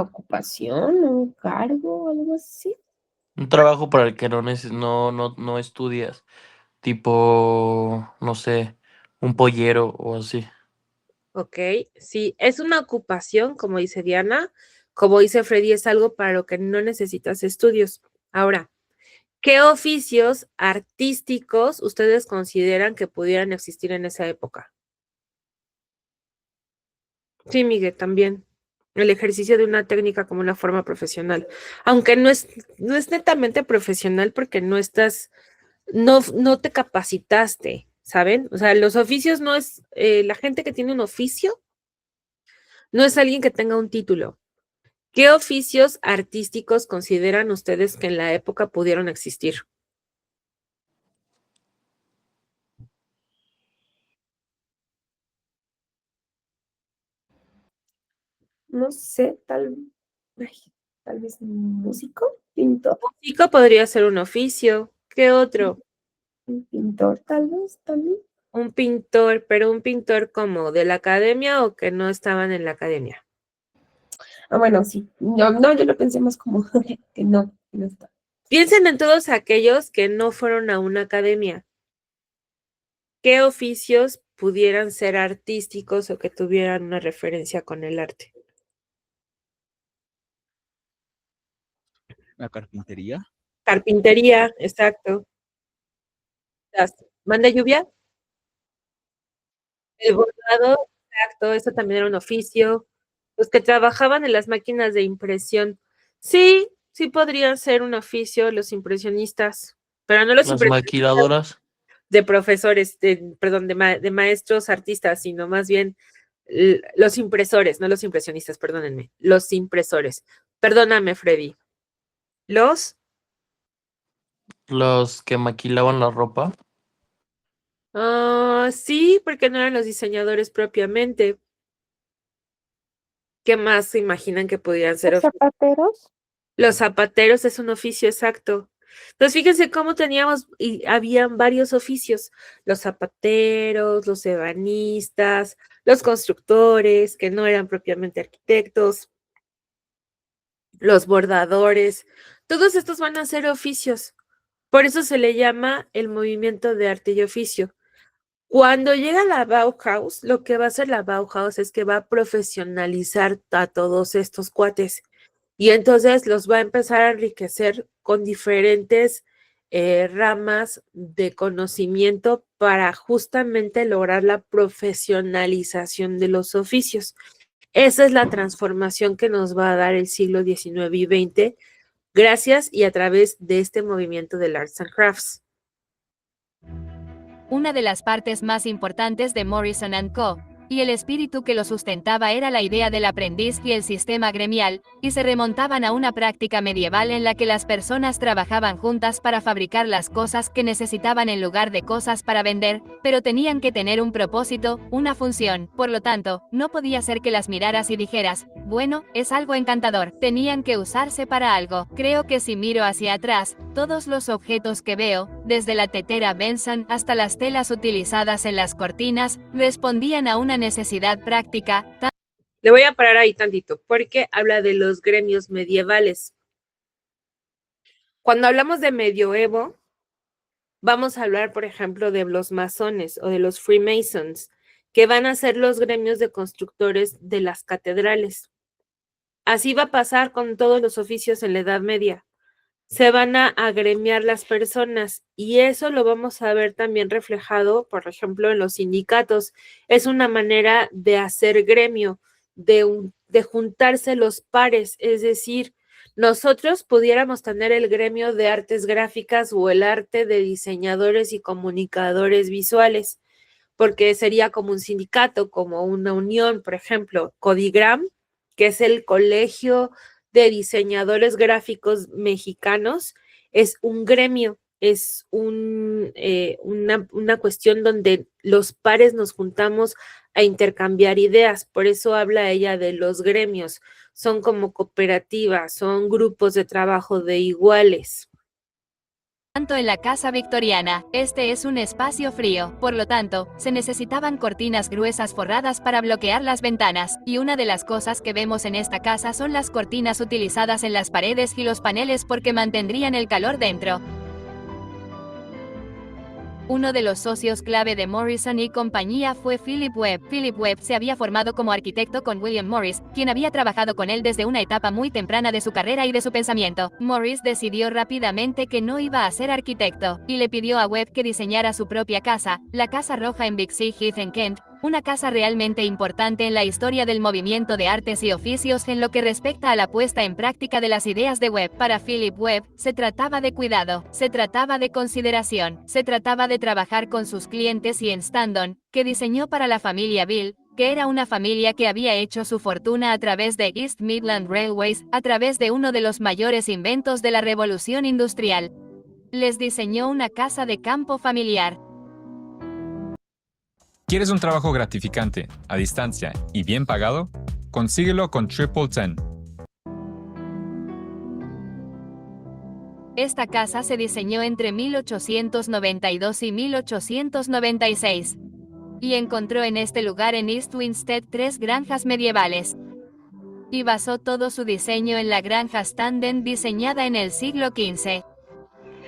ocupación, un cargo, algo así. Un trabajo para el que no estudias. Tipo, no sé, un pollero o así. Ok, sí, es una ocupación, como dice Diana, como dice Freddy, es algo para lo que no necesitas estudios. Ahora, ¿qué oficios artísticos ustedes consideran que pudieran existir en esa época? Sí, Miguel, también. El ejercicio de una técnica como una forma profesional. Aunque no es netamente profesional porque no te capacitaste, ¿saben? O sea, los oficios no es, la gente que tiene un oficio no es alguien que tenga un título. ¿Qué oficios artísticos consideran ustedes que en la época pudieron existir? No sé, tal vez un músico, pintor, Músico podría ser un oficio. ¿Qué otro? un pintor, tal vez también. Un pintor, pero un pintor como de la academia o que no estaban en la academia. Ah, bueno, sí. No, yo lo pensé más como que no está. Piensen en todos aquellos que no fueron a una academia. ¿Qué oficios pudieran ser artísticos o que tuvieran una referencia con el arte? La carpintería. Carpintería, exacto. ¿Manda lluvia? El bordado, exacto, eso también era un oficio. Los que trabajaban en las máquinas de impresión. Sí, sí podrían ser un oficio los impresionistas, pero no los Las impresionistas maquiladoras. de profesores, perdón, de maestros artistas, sino más bien los impresores, no los impresionistas, perdónenme, los impresores. Perdóname, Freddy. ¿Los? Los que maquilaban la ropa. Sí, porque no eran los diseñadores propiamente. ¿Qué más se imaginan que podrían ser ¿Los zapateros? Los zapateros es un oficio exacto. Entonces, fíjense cómo teníamos, y habían varios oficios, los zapateros, los ebanistas, los constructores, que no eran propiamente arquitectos, los bordadores, todos estos van a ser oficios. Por eso se le llama el movimiento de arte y oficio. Cuando llega la Bauhaus, lo que va a hacer la Bauhaus es que va a profesionalizar a todos estos cuates y entonces los va a empezar a enriquecer con diferentes ramas de conocimiento para justamente lograr la profesionalización de los oficios. Esa es la transformación que nos va a dar el siglo XIX y XX gracias y a través de este movimiento del Arts and Crafts. Una de las partes más importantes de Morrison & Co. y el espíritu que lo sustentaba era la idea del aprendiz y el sistema gremial, y se remontaban a una práctica medieval en la que las personas trabajaban juntas para fabricar las cosas que necesitaban en lugar de cosas para vender, pero tenían que tener un propósito, una función. Por lo tanto, no podía ser que las miraras y dijeras, bueno, es algo encantador, tenían que usarse para algo. Creo que si miro hacia atrás, todos los objetos que veo, desde la tetera Benson hasta las telas utilizadas en las cortinas, respondían a una necesidad práctica. Le voy a parar ahí tantito, porque habla de los gremios medievales. Cuando hablamos de medioevo, vamos a hablar, por ejemplo, de los masones o de los Freemasons, que van a ser los gremios de constructores de las catedrales. Así va a pasar con todos los oficios en la Edad Media. Se van a agremiar las personas y eso lo vamos a ver también reflejado, por ejemplo, en los sindicatos. Es una manera de hacer gremio, de juntarse los pares, es decir, nosotros pudiéramos tener el gremio de artes gráficas o el arte de diseñadores y comunicadores visuales, porque sería como un sindicato, como una unión, por ejemplo, Codigram, que es el colegio de diseñadores gráficos mexicanos, es un gremio, es una cuestión donde los pares nos juntamos a intercambiar ideas, por eso habla ella de los gremios, son como cooperativas, son grupos de trabajo de iguales. Tanto en la casa victoriana, este es un espacio frío, por lo tanto, se necesitaban cortinas gruesas forradas para bloquear las ventanas, y una de las cosas que vemos en esta casa son las cortinas utilizadas en las paredes y los paneles porque mantendrían el calor dentro. Uno de los socios clave de Morrison y compañía fue Philip Webb. Philip Webb se había formado como arquitecto con William Morris, quien había trabajado con él desde una etapa muy temprana de su carrera y de su pensamiento. Morris decidió rápidamente que no iba a ser arquitecto, y le pidió a Webb que diseñara su propia casa, la Casa Roja en Bixie Heath en Kent, una casa realmente importante en la historia del movimiento de artes y oficios en lo que respecta a la puesta en práctica de las ideas de Webb. Para Philip Webb, se trataba de cuidado, se trataba de consideración, se trataba de trabajar con sus clientes y en Standon, que diseñó para la familia Bill, que era una familia que había hecho su fortuna a través de East Midland Railways, a través de uno de los mayores inventos de la revolución industrial. Les diseñó una casa de campo familiar. ¿Quieres un trabajo gratificante, a distancia y bien pagado? Consíguelo con Triple Ten. Esta casa se diseñó entre 1892 y 1896. Y encontró en este lugar en East Winstead 3 granjas medievales. Y basó todo su diseño en la granja Standen diseñada en el siglo XV.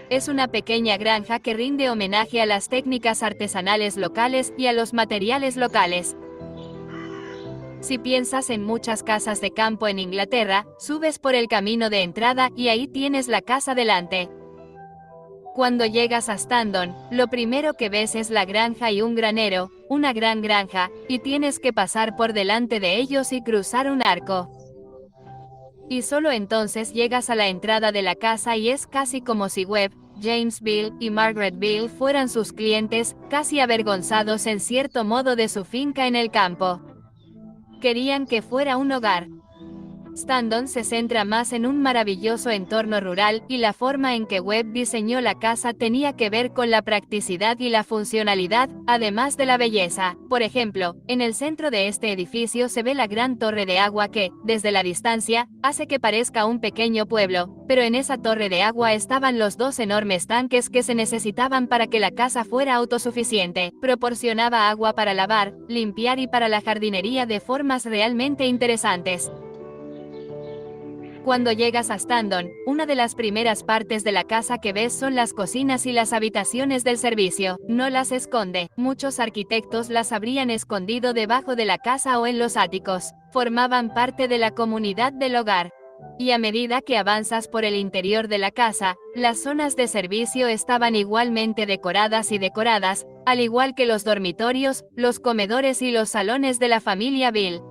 Es una pequeña granja que rinde homenaje a las técnicas artesanales locales y a los materiales locales. Si piensas en muchas casas de campo en Inglaterra, subes por el camino de entrada y ahí tienes la casa delante. Cuando llegas a Standon, lo primero que ves es la granja y un granero, una gran granja, y tienes que pasar por delante de ellos y cruzar un arco. Y solo entonces llegas a la entrada de la casa y es casi como si Webb, James Bill y Margaret Bill fueran sus clientes, casi avergonzados en cierto modo de su finca en el campo. Querían que fuera un hogar. Standon se centra más en un maravilloso entorno rural y la forma en que Webb diseñó la casa tenía que ver con la practicidad y la funcionalidad, además de la belleza. Por ejemplo, en el centro de este edificio se ve la gran torre de agua que, desde la distancia, hace que parezca un pequeño pueblo, pero en esa torre de agua estaban los 2 enormes tanques que se necesitaban para que la casa fuera autosuficiente. Proporcionaba agua para lavar, limpiar y para la jardinería de formas realmente interesantes. Cuando llegas a Standon, una de las primeras partes de la casa que ves son las cocinas y las habitaciones del servicio. No las esconde. Muchos arquitectos las habrían escondido debajo de la casa o en los áticos. Formaban parte de la comunidad del hogar. Y a medida que avanzas por el interior de la casa, las zonas de servicio estaban igualmente decoradas y decoradas, al igual que los dormitorios, los comedores y los salones de la familia Bill.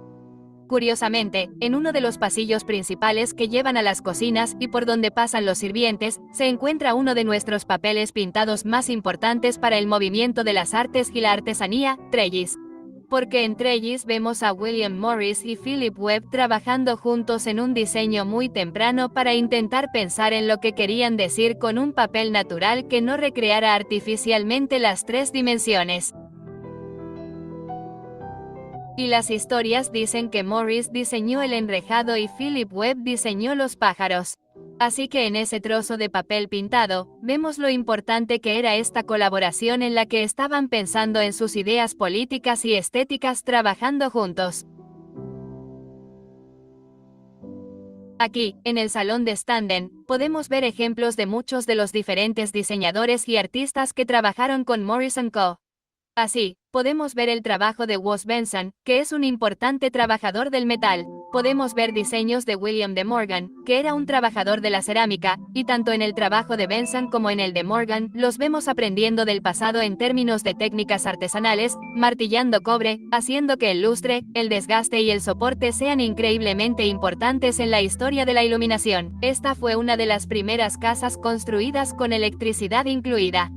Curiosamente, en uno de los pasillos principales que llevan a las cocinas y por donde pasan los sirvientes, se encuentra uno de nuestros papeles pintados más importantes para el movimiento de las artes y la artesanía, Trellis. Porque en Trellis vemos a William Morris y Philip Webb trabajando juntos en un diseño muy temprano para intentar pensar en lo que querían decir con un papel natural que no recreara artificialmente las 3 dimensiones. Y las historias dicen que Morris diseñó el enrejado y Philip Webb diseñó los pájaros. Así que en ese trozo de papel pintado, vemos lo importante que era esta colaboración en la que estaban pensando en sus ideas políticas y estéticas trabajando juntos. Aquí, en el salón de Standen, podemos ver ejemplos de muchos de los diferentes diseñadores y artistas que trabajaron con Morris & Co. Así, podemos ver el trabajo de Wos Benson, que es un importante trabajador del metal. Podemos ver diseños de William de Morgan, que era un trabajador de la cerámica, y tanto en el trabajo de Benson como en el de Morgan, los vemos aprendiendo del pasado en términos de técnicas artesanales, martillando cobre, haciendo que el lustre, el desgaste y el soporte sean increíblemente importantes en la historia de la iluminación. Esta fue una de las primeras casas construidas con electricidad incluida.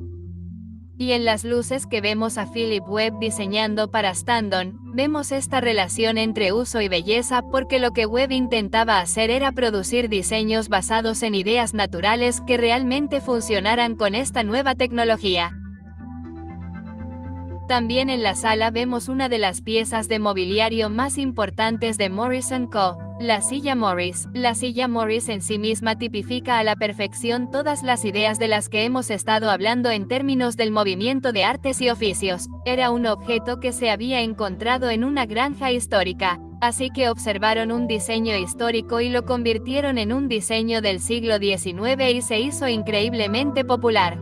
Y en las luces que vemos a Philip Webb diseñando para Standon, vemos esta relación entre uso y belleza porque lo que Webb intentaba hacer era producir diseños basados en ideas naturales que realmente funcionaran con esta nueva tecnología. También en la sala vemos una de las piezas de mobiliario más importantes de Morris & Co., la silla Morris. La silla Morris en sí misma tipifica a la perfección todas las ideas de las que hemos estado hablando en términos del movimiento de artes y oficios. Era un objeto que se había encontrado en una granja histórica, así que observaron un diseño histórico y lo convirtieron en un diseño del siglo XIX y se hizo increíblemente popular.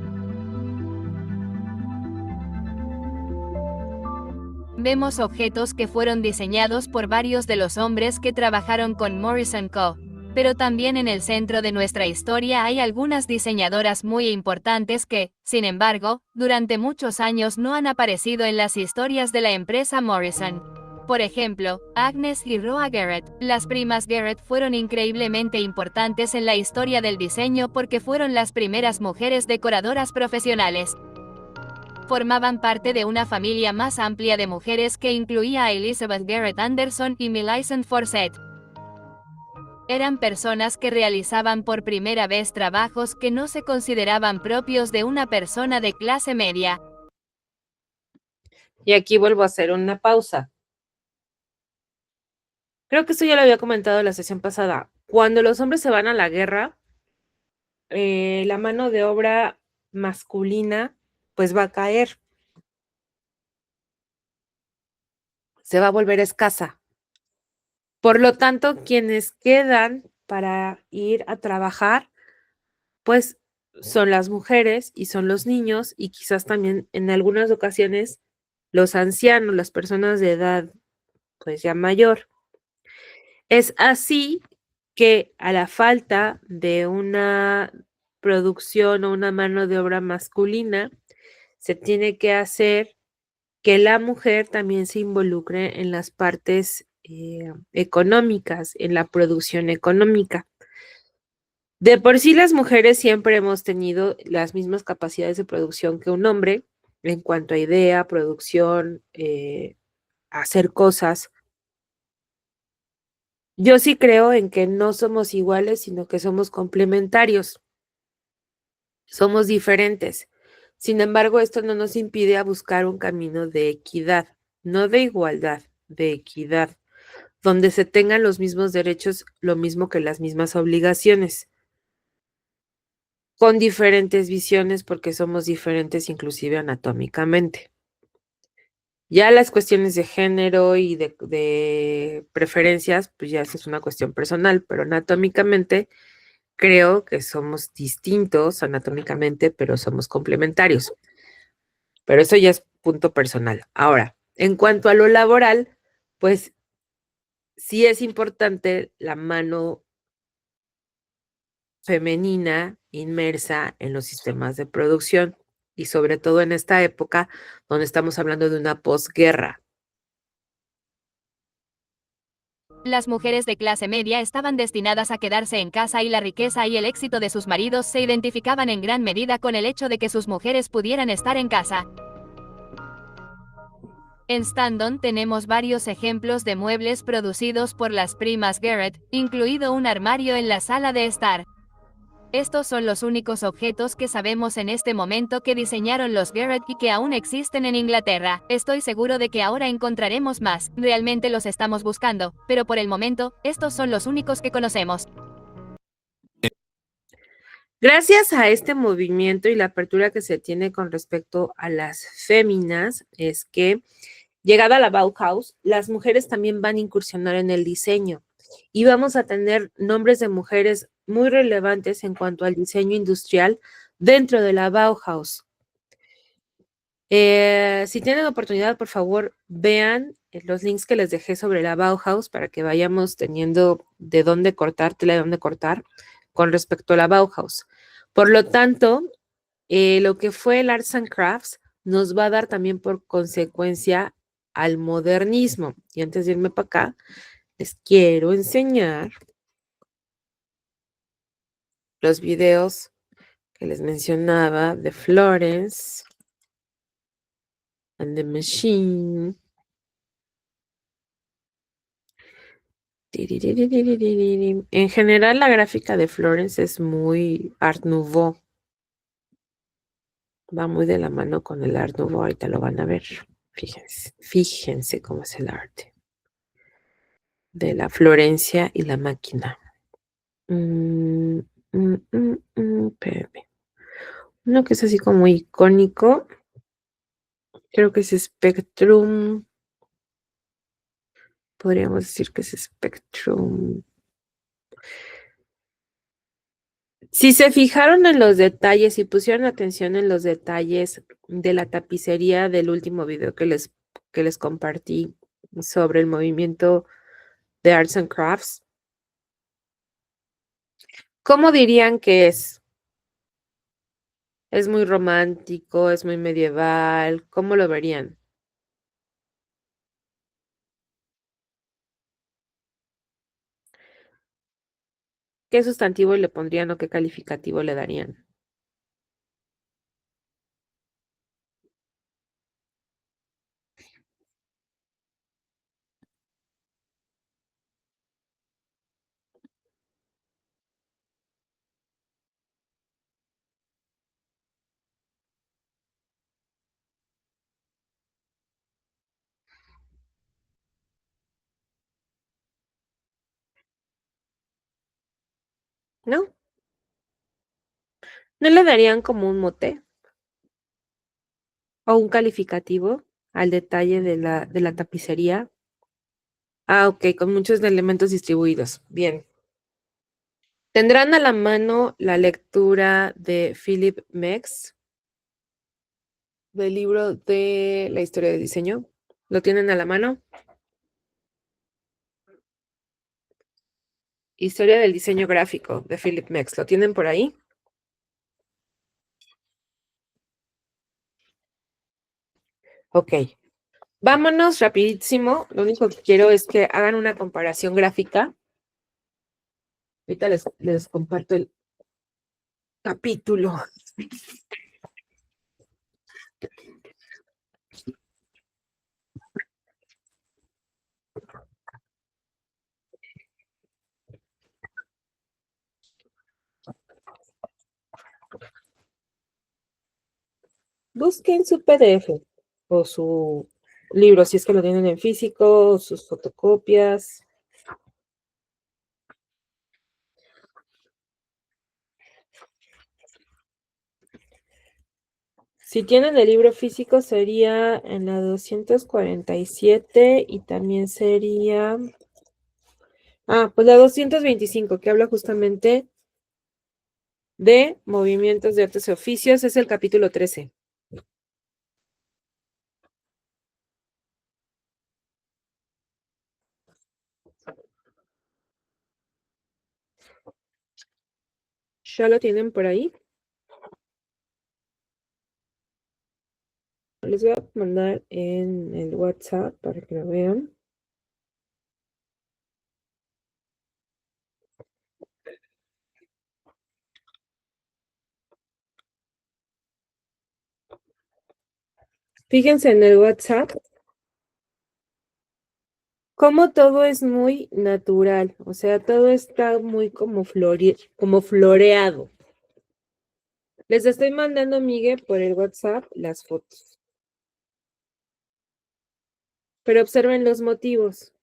Vemos objetos que fueron diseñados por varios de los hombres que trabajaron con Morris & Co. Pero también en el centro de nuestra historia hay algunas diseñadoras muy importantes que, sin embargo, durante muchos años no han aparecido en las historias de la empresa Morrison. Por ejemplo, Agnes y Roa Garrett. Las primas Garrett fueron increíblemente importantes en la historia del diseño porque fueron las primeras mujeres decoradoras profesionales. Formaban parte de una familia más amplia de mujeres que incluía a Elizabeth Garrett Anderson y Millicent Forsett. Eran personas que realizaban por primera vez trabajos que no se consideraban propios de una persona de clase media. Y aquí vuelvo a hacer una pausa. Creo que esto ya lo había comentado en la sesión pasada. Cuando los hombres se van a la guerra, la mano de obra masculina pues va a caer. Se va a volver escasa. Por lo tanto, quienes quedan para ir a trabajar, pues son las mujeres y son los niños y quizás también en algunas ocasiones los ancianos, las personas de edad pues ya mayor. Es así que a la falta de una producción o una mano de obra masculina, se tiene que hacer que la mujer también se involucre en las partes económicas, en la producción económica. De por sí las mujeres siempre hemos tenido las mismas capacidades de producción que un hombre en cuanto a idea, producción, hacer cosas. Yo sí creo en que no somos iguales, sino que somos complementarios. Somos diferentes. Sin embargo, esto no nos impide a buscar un camino de equidad, no de igualdad, de equidad, donde se tengan los mismos derechos, lo mismo que las mismas obligaciones, con diferentes visiones porque somos diferentes inclusive anatómicamente. Ya las cuestiones de género y de preferencias, pues ya eso es una cuestión personal, pero anatómicamente creo que somos distintos anatómicamente, pero somos complementarios. Pero eso ya es punto personal. Ahora, en cuanto a lo laboral, pues sí es importante la mano femenina inmersa en los sistemas de producción y sobre todo en esta época donde estamos hablando de una posguerra. Las mujeres de clase media estaban destinadas a quedarse en casa y la riqueza y el éxito de sus maridos se identificaban en gran medida con el hecho de que sus mujeres pudieran estar en casa. En Standon tenemos varios ejemplos de muebles producidos por las primas Garrett, incluido un armario en la sala de estar. Estos son los únicos objetos que sabemos en este momento que diseñaron los Garrett y que aún existen en Inglaterra. Estoy seguro de que ahora encontraremos más, realmente los estamos buscando, pero por el momento, estos son los únicos que conocemos. Gracias a este movimiento y la apertura que se tiene con respecto a las féminas, es que llegada la Bauhaus, las mujeres también van a incursionar en el diseño y vamos a tener nombres de mujeres muy relevantes en cuanto al diseño industrial dentro de la Bauhaus. Si tienen oportunidad, por favor, vean los links que les dejé sobre la Bauhaus para que vayamos teniendo de dónde cortar, tela de dónde cortar con respecto a la Bauhaus. Por lo tanto, lo que fue el Arts and Crafts nos va a dar también por consecuencia al modernismo. Y antes de irme para acá, les quiero enseñar los videos que les mencionaba de Florence and the Machine. En general, la gráfica de Florence es muy Art Nouveau. Va muy de la mano con el Art Nouveau, ahorita lo van a ver. Fíjense cómo es el arte de la Florencia y la máquina. Espérame. Uno que es así como icónico, creo que es Spectrum. Podríamos decir que es Spectrum. Si se fijaron en los detalles y pusieron atención en los detalles de la tapicería del último video que les compartí sobre el movimiento de Arts and Crafts, ¿cómo dirían que es? ¿Es muy romántico? ¿Es muy medieval? ¿Cómo lo verían? ¿Qué sustantivo le pondrían o qué calificativo le darían? ¿No? ¿No le darían como un mote o un calificativo al detalle de la tapicería? Ah, ok, con muchos elementos distribuidos. Bien. ¿Tendrán a la mano la lectura de Philip Mex, del libro de la historia del diseño? ¿Lo tienen a la mano? Historia del diseño gráfico de Philip Mex. ¿Lo tienen por ahí? Ok. Vámonos rapidísimo. Lo único que quiero es que hagan una comparación gráfica. Ahorita les comparto el capítulo. Busquen su PDF o su libro, si es que lo tienen en físico, sus fotocopias. Si tienen el libro físico sería en la 247 y también sería... pues la 225 que habla justamente de movimientos de artes y oficios, es el capítulo 13. ¿Ya lo tienen por ahí? Les voy a mandar en el WhatsApp para que lo vean. Fíjense en el WhatsApp cómo todo es muy natural, o sea, todo está muy como floreado. Les estoy mandando, Miguel, por el WhatsApp las fotos. Pero observen los motivos.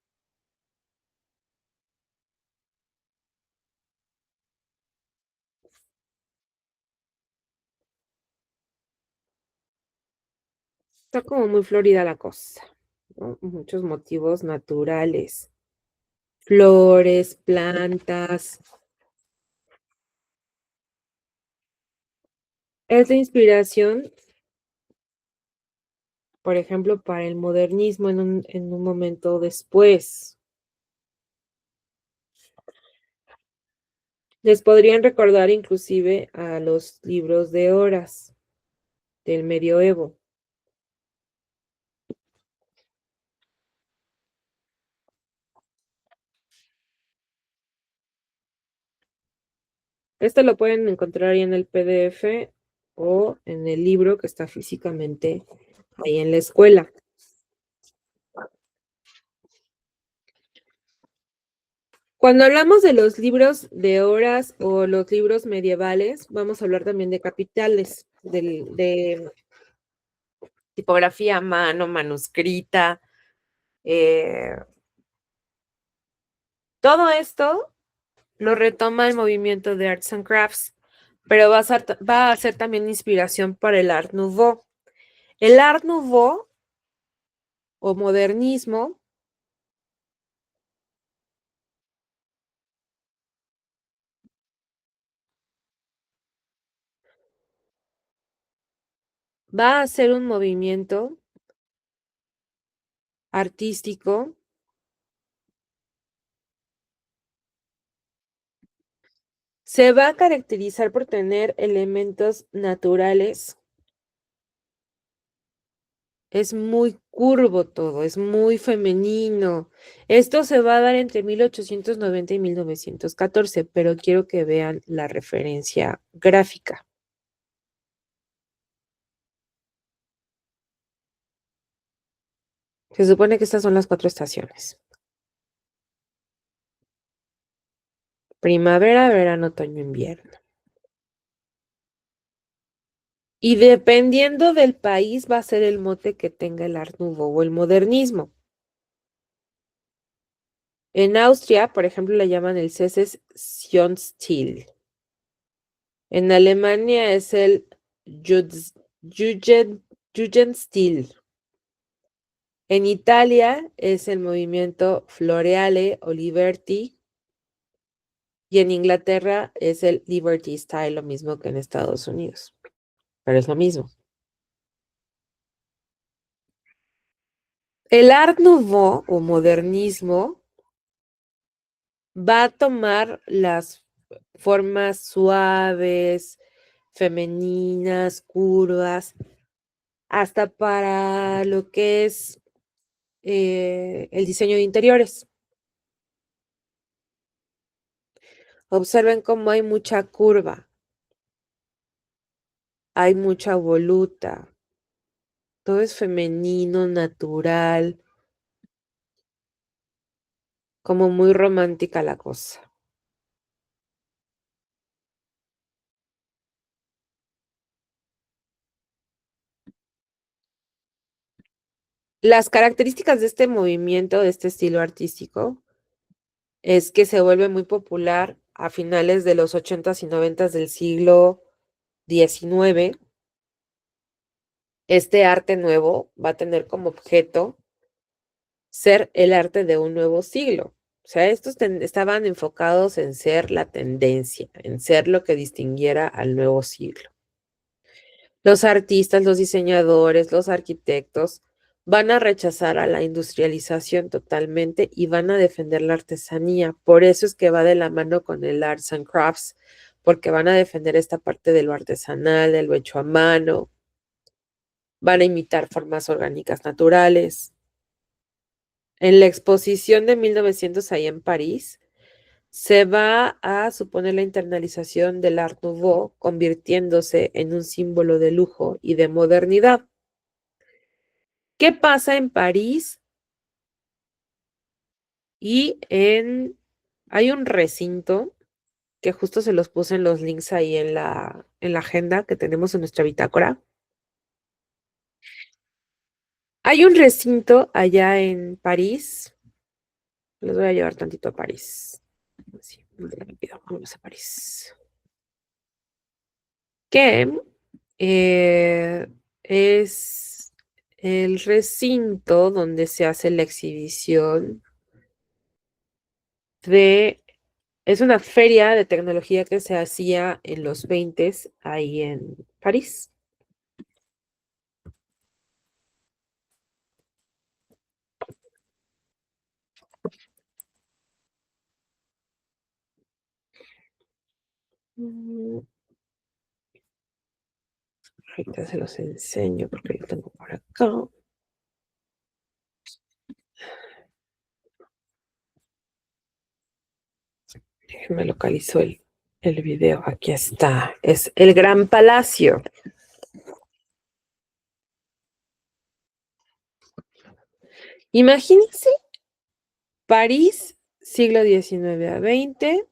Está como muy florida la cosa, ¿no? Muchos motivos naturales. Flores, plantas. Es la inspiración, por ejemplo, para el modernismo en un momento después. Les podrían recordar inclusive a los libros de horas del medioevo. Esto lo pueden encontrar ahí en el PDF o en el libro que está físicamente ahí en la escuela. Cuando hablamos de los libros de horas o los libros medievales, vamos a hablar también de capitales, de tipografía a mano, manuscrita. Todo esto lo retoma el movimiento de Arts and Crafts, pero va a ser también inspiración para el Art Nouveau. El Art Nouveau o modernismo va a ser un movimiento artístico se va a caracterizar por tener elementos naturales. Es muy curvo todo, es muy femenino. Esto se va a dar entre 1890 y 1914, pero quiero que vean la referencia gráfica. Se supone que estas son las 4 estaciones. Primavera, verano, otoño, invierno. Y dependiendo del país va a ser el mote que tenga el Art Nouveau o el modernismo. En Austria, por ejemplo, le llaman el Sezessionsstil. En Alemania es el Jugendstil. En Italia es el movimiento Floreale o Liberty. Y en Inglaterra es el Liberty Style, lo mismo que en Estados Unidos. Pero es lo mismo. El Art Nouveau o modernismo va a tomar las formas suaves, femeninas, curvas, hasta para lo que es el diseño de interiores. Observen cómo hay mucha curva, hay mucha voluta, todo es femenino, natural, como muy romántica la cosa. Las características de este movimiento, de este estilo artístico, es que se vuelve muy popular a finales de los 80s y 90s del siglo XIX este arte nuevo va a tener como objeto ser el arte de un nuevo siglo. O sea, estos estaban enfocados en ser la tendencia, en ser lo que distinguiera al nuevo siglo. Los artistas, los diseñadores, los arquitectos van a rechazar a la industrialización totalmente y van a defender la artesanía. Por eso es que va de la mano con el arts and crafts, porque van a defender esta parte de lo artesanal, de lo hecho a mano, van a imitar formas orgánicas naturales. En la exposición de 1900 ahí en París, se va a suponer la internalización del Art Nouveau, convirtiéndose en un símbolo de lujo y de modernidad. ¿Qué pasa en París? Hay un recinto que justo se los puse en los links ahí en la agenda que tenemos en nuestra bitácora. Hay un recinto allá en París. Les voy a llevar tantito a París. Sí, muy rápido, vamos a París. Que es el recinto donde se hace la exhibición es una feria de tecnología que se hacía en los 20 ahí en París. Ahorita se los enseño porque yo tengo por acá. Me localizó el video. Aquí está. Es el Gran Palacio. Imagínense París, siglo XIX a XX,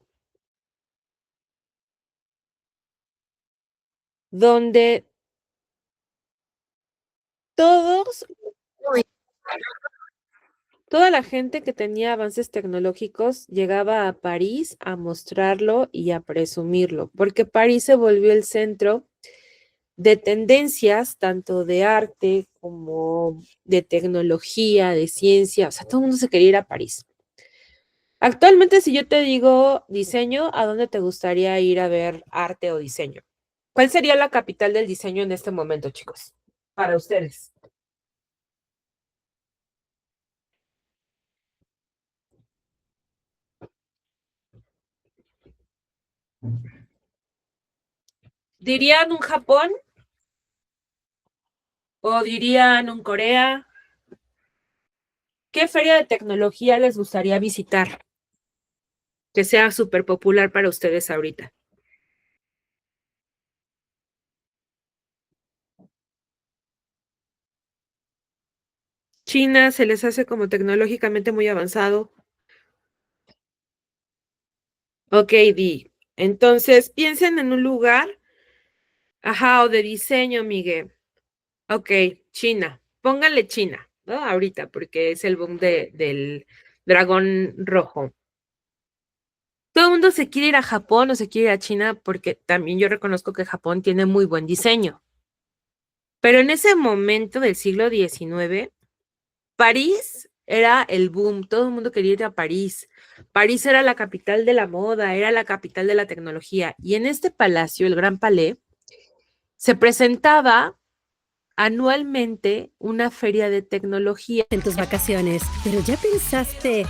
donde toda la gente que tenía avances tecnológicos llegaba a París a mostrarlo y a presumirlo, porque París se volvió el centro de tendencias, tanto de arte como de tecnología, de ciencia, o sea, todo el mundo se quería ir a París. Actualmente, si yo te digo diseño, ¿a dónde te gustaría ir a ver arte o diseño? ¿Cuál sería la capital del diseño en este momento, chicos? Para ustedes. ¿Dirían un Japón? ¿O dirían un Corea? ¿Qué feria de tecnología les gustaría visitar? Que sea súper popular para ustedes ahorita. China se les hace como tecnológicamente muy avanzado. Ok, Di. Entonces, piensen en un lugar, ajá, o de diseño, Miguel. Ok, China. Pónganle China, ¿no? Ahorita, porque es el boom del dragón rojo. Todo el mundo se quiere ir a Japón o se quiere ir a China porque también yo reconozco que Japón tiene muy buen diseño. Pero en ese momento del siglo XIX, París era el boom, todo el mundo quería ir a París. París era la capital de la moda, era la capital de la tecnología. Y en este palacio, el Gran Palais, se presentaba anualmente una feria de tecnología. En tus vacaciones, pero ya pensaste.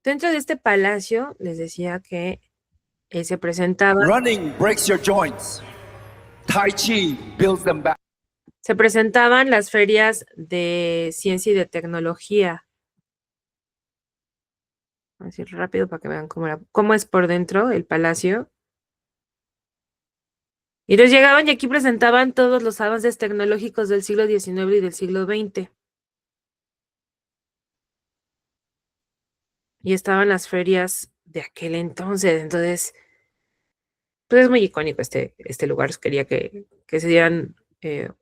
dentro de este palacio les decía que se presentaba. Running breaks your joints. Tai Chi builds them back. Se presentaban las ferias de ciencia y de tecnología. Así rápido para que vean cómo es por dentro el palacio. Y entonces llegaban y aquí presentaban todos los avances tecnológicos del siglo XIX y del siglo XX. Y estaban las ferias de aquel entonces. Entonces, pues es muy icónico este lugar. Quería que se dieran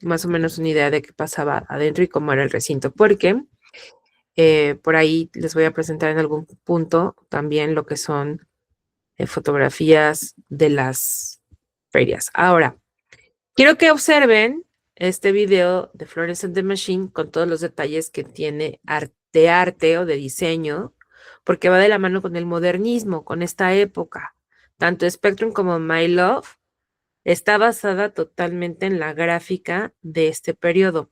más o menos una idea de qué pasaba adentro y cómo era el recinto. Porque por ahí les voy a presentar en algún punto también lo que son fotografías de las ferias. Ahora, quiero que observen este video de Florence and the Machine con todos los detalles que tiene de arte o de diseño, porque va de la mano con el modernismo, con esta época. Tanto Spectrum como My Love está basada totalmente en la gráfica de este periodo.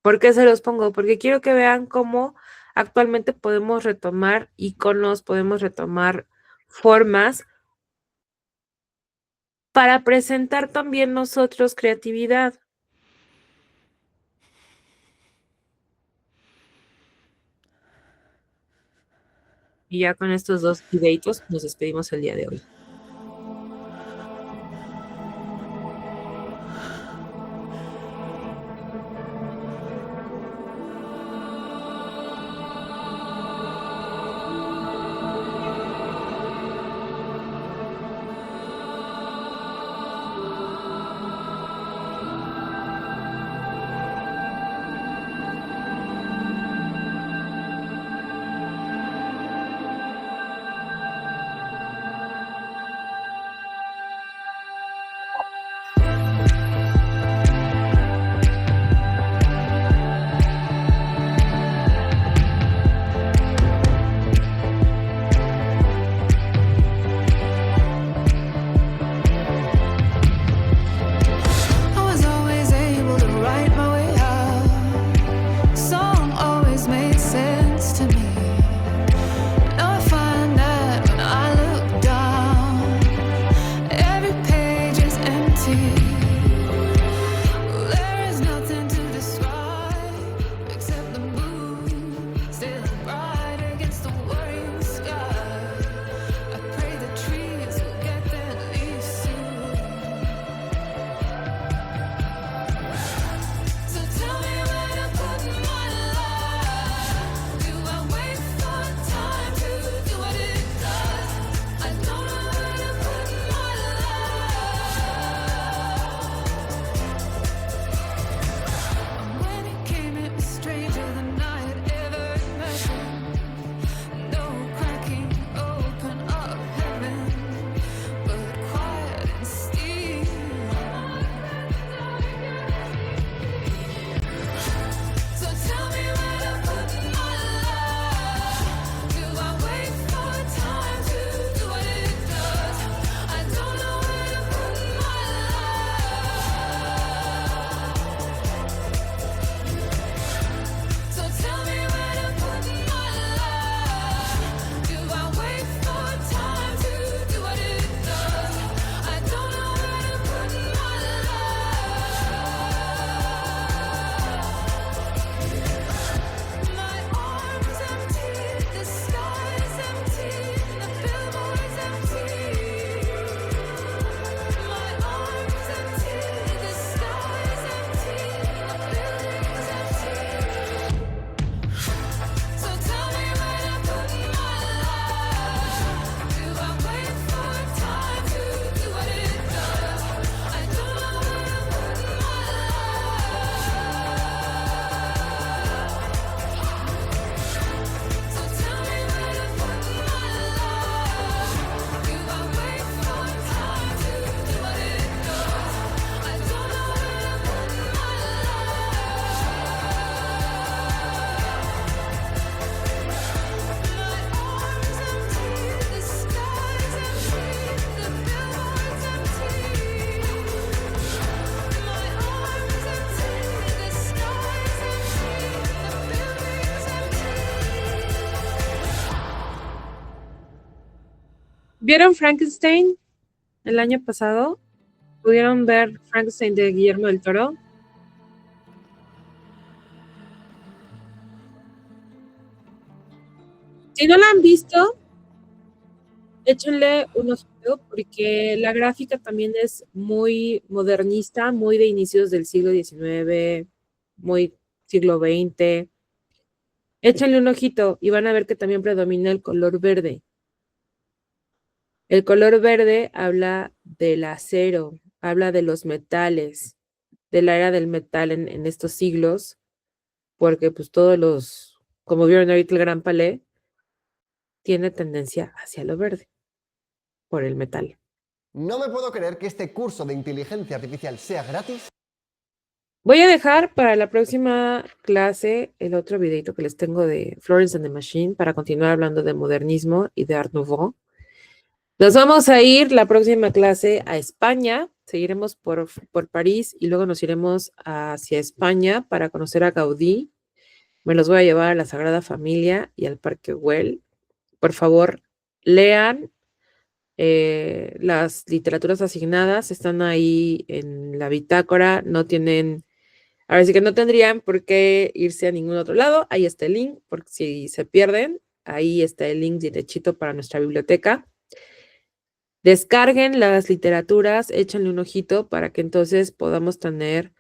¿Por qué se los pongo? Porque quiero que vean cómo actualmente podemos retomar iconos, podemos retomar formas para presentar también nosotros creatividad. Y ya con estos dos videitos nos despedimos el día de hoy. ¿Vieron Frankenstein el año pasado? ¿Pudieron ver Frankenstein de Guillermo del Toro? Si no la han visto, échenle un ojito porque la gráfica también es muy modernista, muy de inicios del siglo XIX, muy siglo XX. Échenle un ojito y van a ver que también predomina el color verde. El color verde habla del acero, habla de los metales, de la era del metal en estos siglos, porque pues todos los, como vieron ahorita el Gran Palais, tiene tendencia hacia lo verde, por el metal. No me puedo creer que este curso de inteligencia artificial sea gratis. Voy a dejar para la próxima clase el otro videito que les tengo de Florence and the Machine para continuar hablando de modernismo y de Art Nouveau. Nos vamos a ir la próxima clase a España, seguiremos por París y luego nos iremos hacia España para conocer a Gaudí. Me los voy a llevar a la Sagrada Familia y al Parque Güell. Por favor, lean las literaturas asignadas, están ahí en la bitácora, no tienen, ahora sí que no tendrían por qué irse a ningún otro lado. Ahí está el link, porque si se pierden, ahí está el link derechito para nuestra biblioteca. Descarguen las literaturas, échenle un ojito para que entonces podamos tener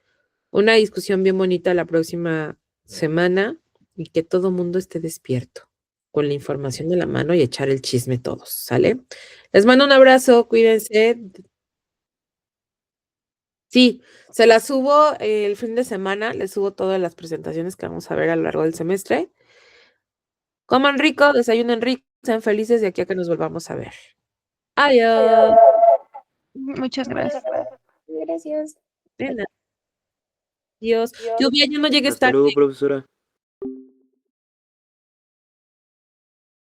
una discusión bien bonita la próxima semana y que todo mundo esté despierto con la información de la mano y echar el chisme todos, ¿sale? Les mando un abrazo, cuídense. Sí, se las subo el fin de semana, les subo todas las presentaciones que vamos a ver a lo largo del semestre. Coman rico, desayunen rico, sean felices de aquí a que nos volvamos a ver. Adiós. Muchas gracias. Gracias. De nada. Adiós. Lluvia, ya no llegues Hasta tarde. luego, profesora.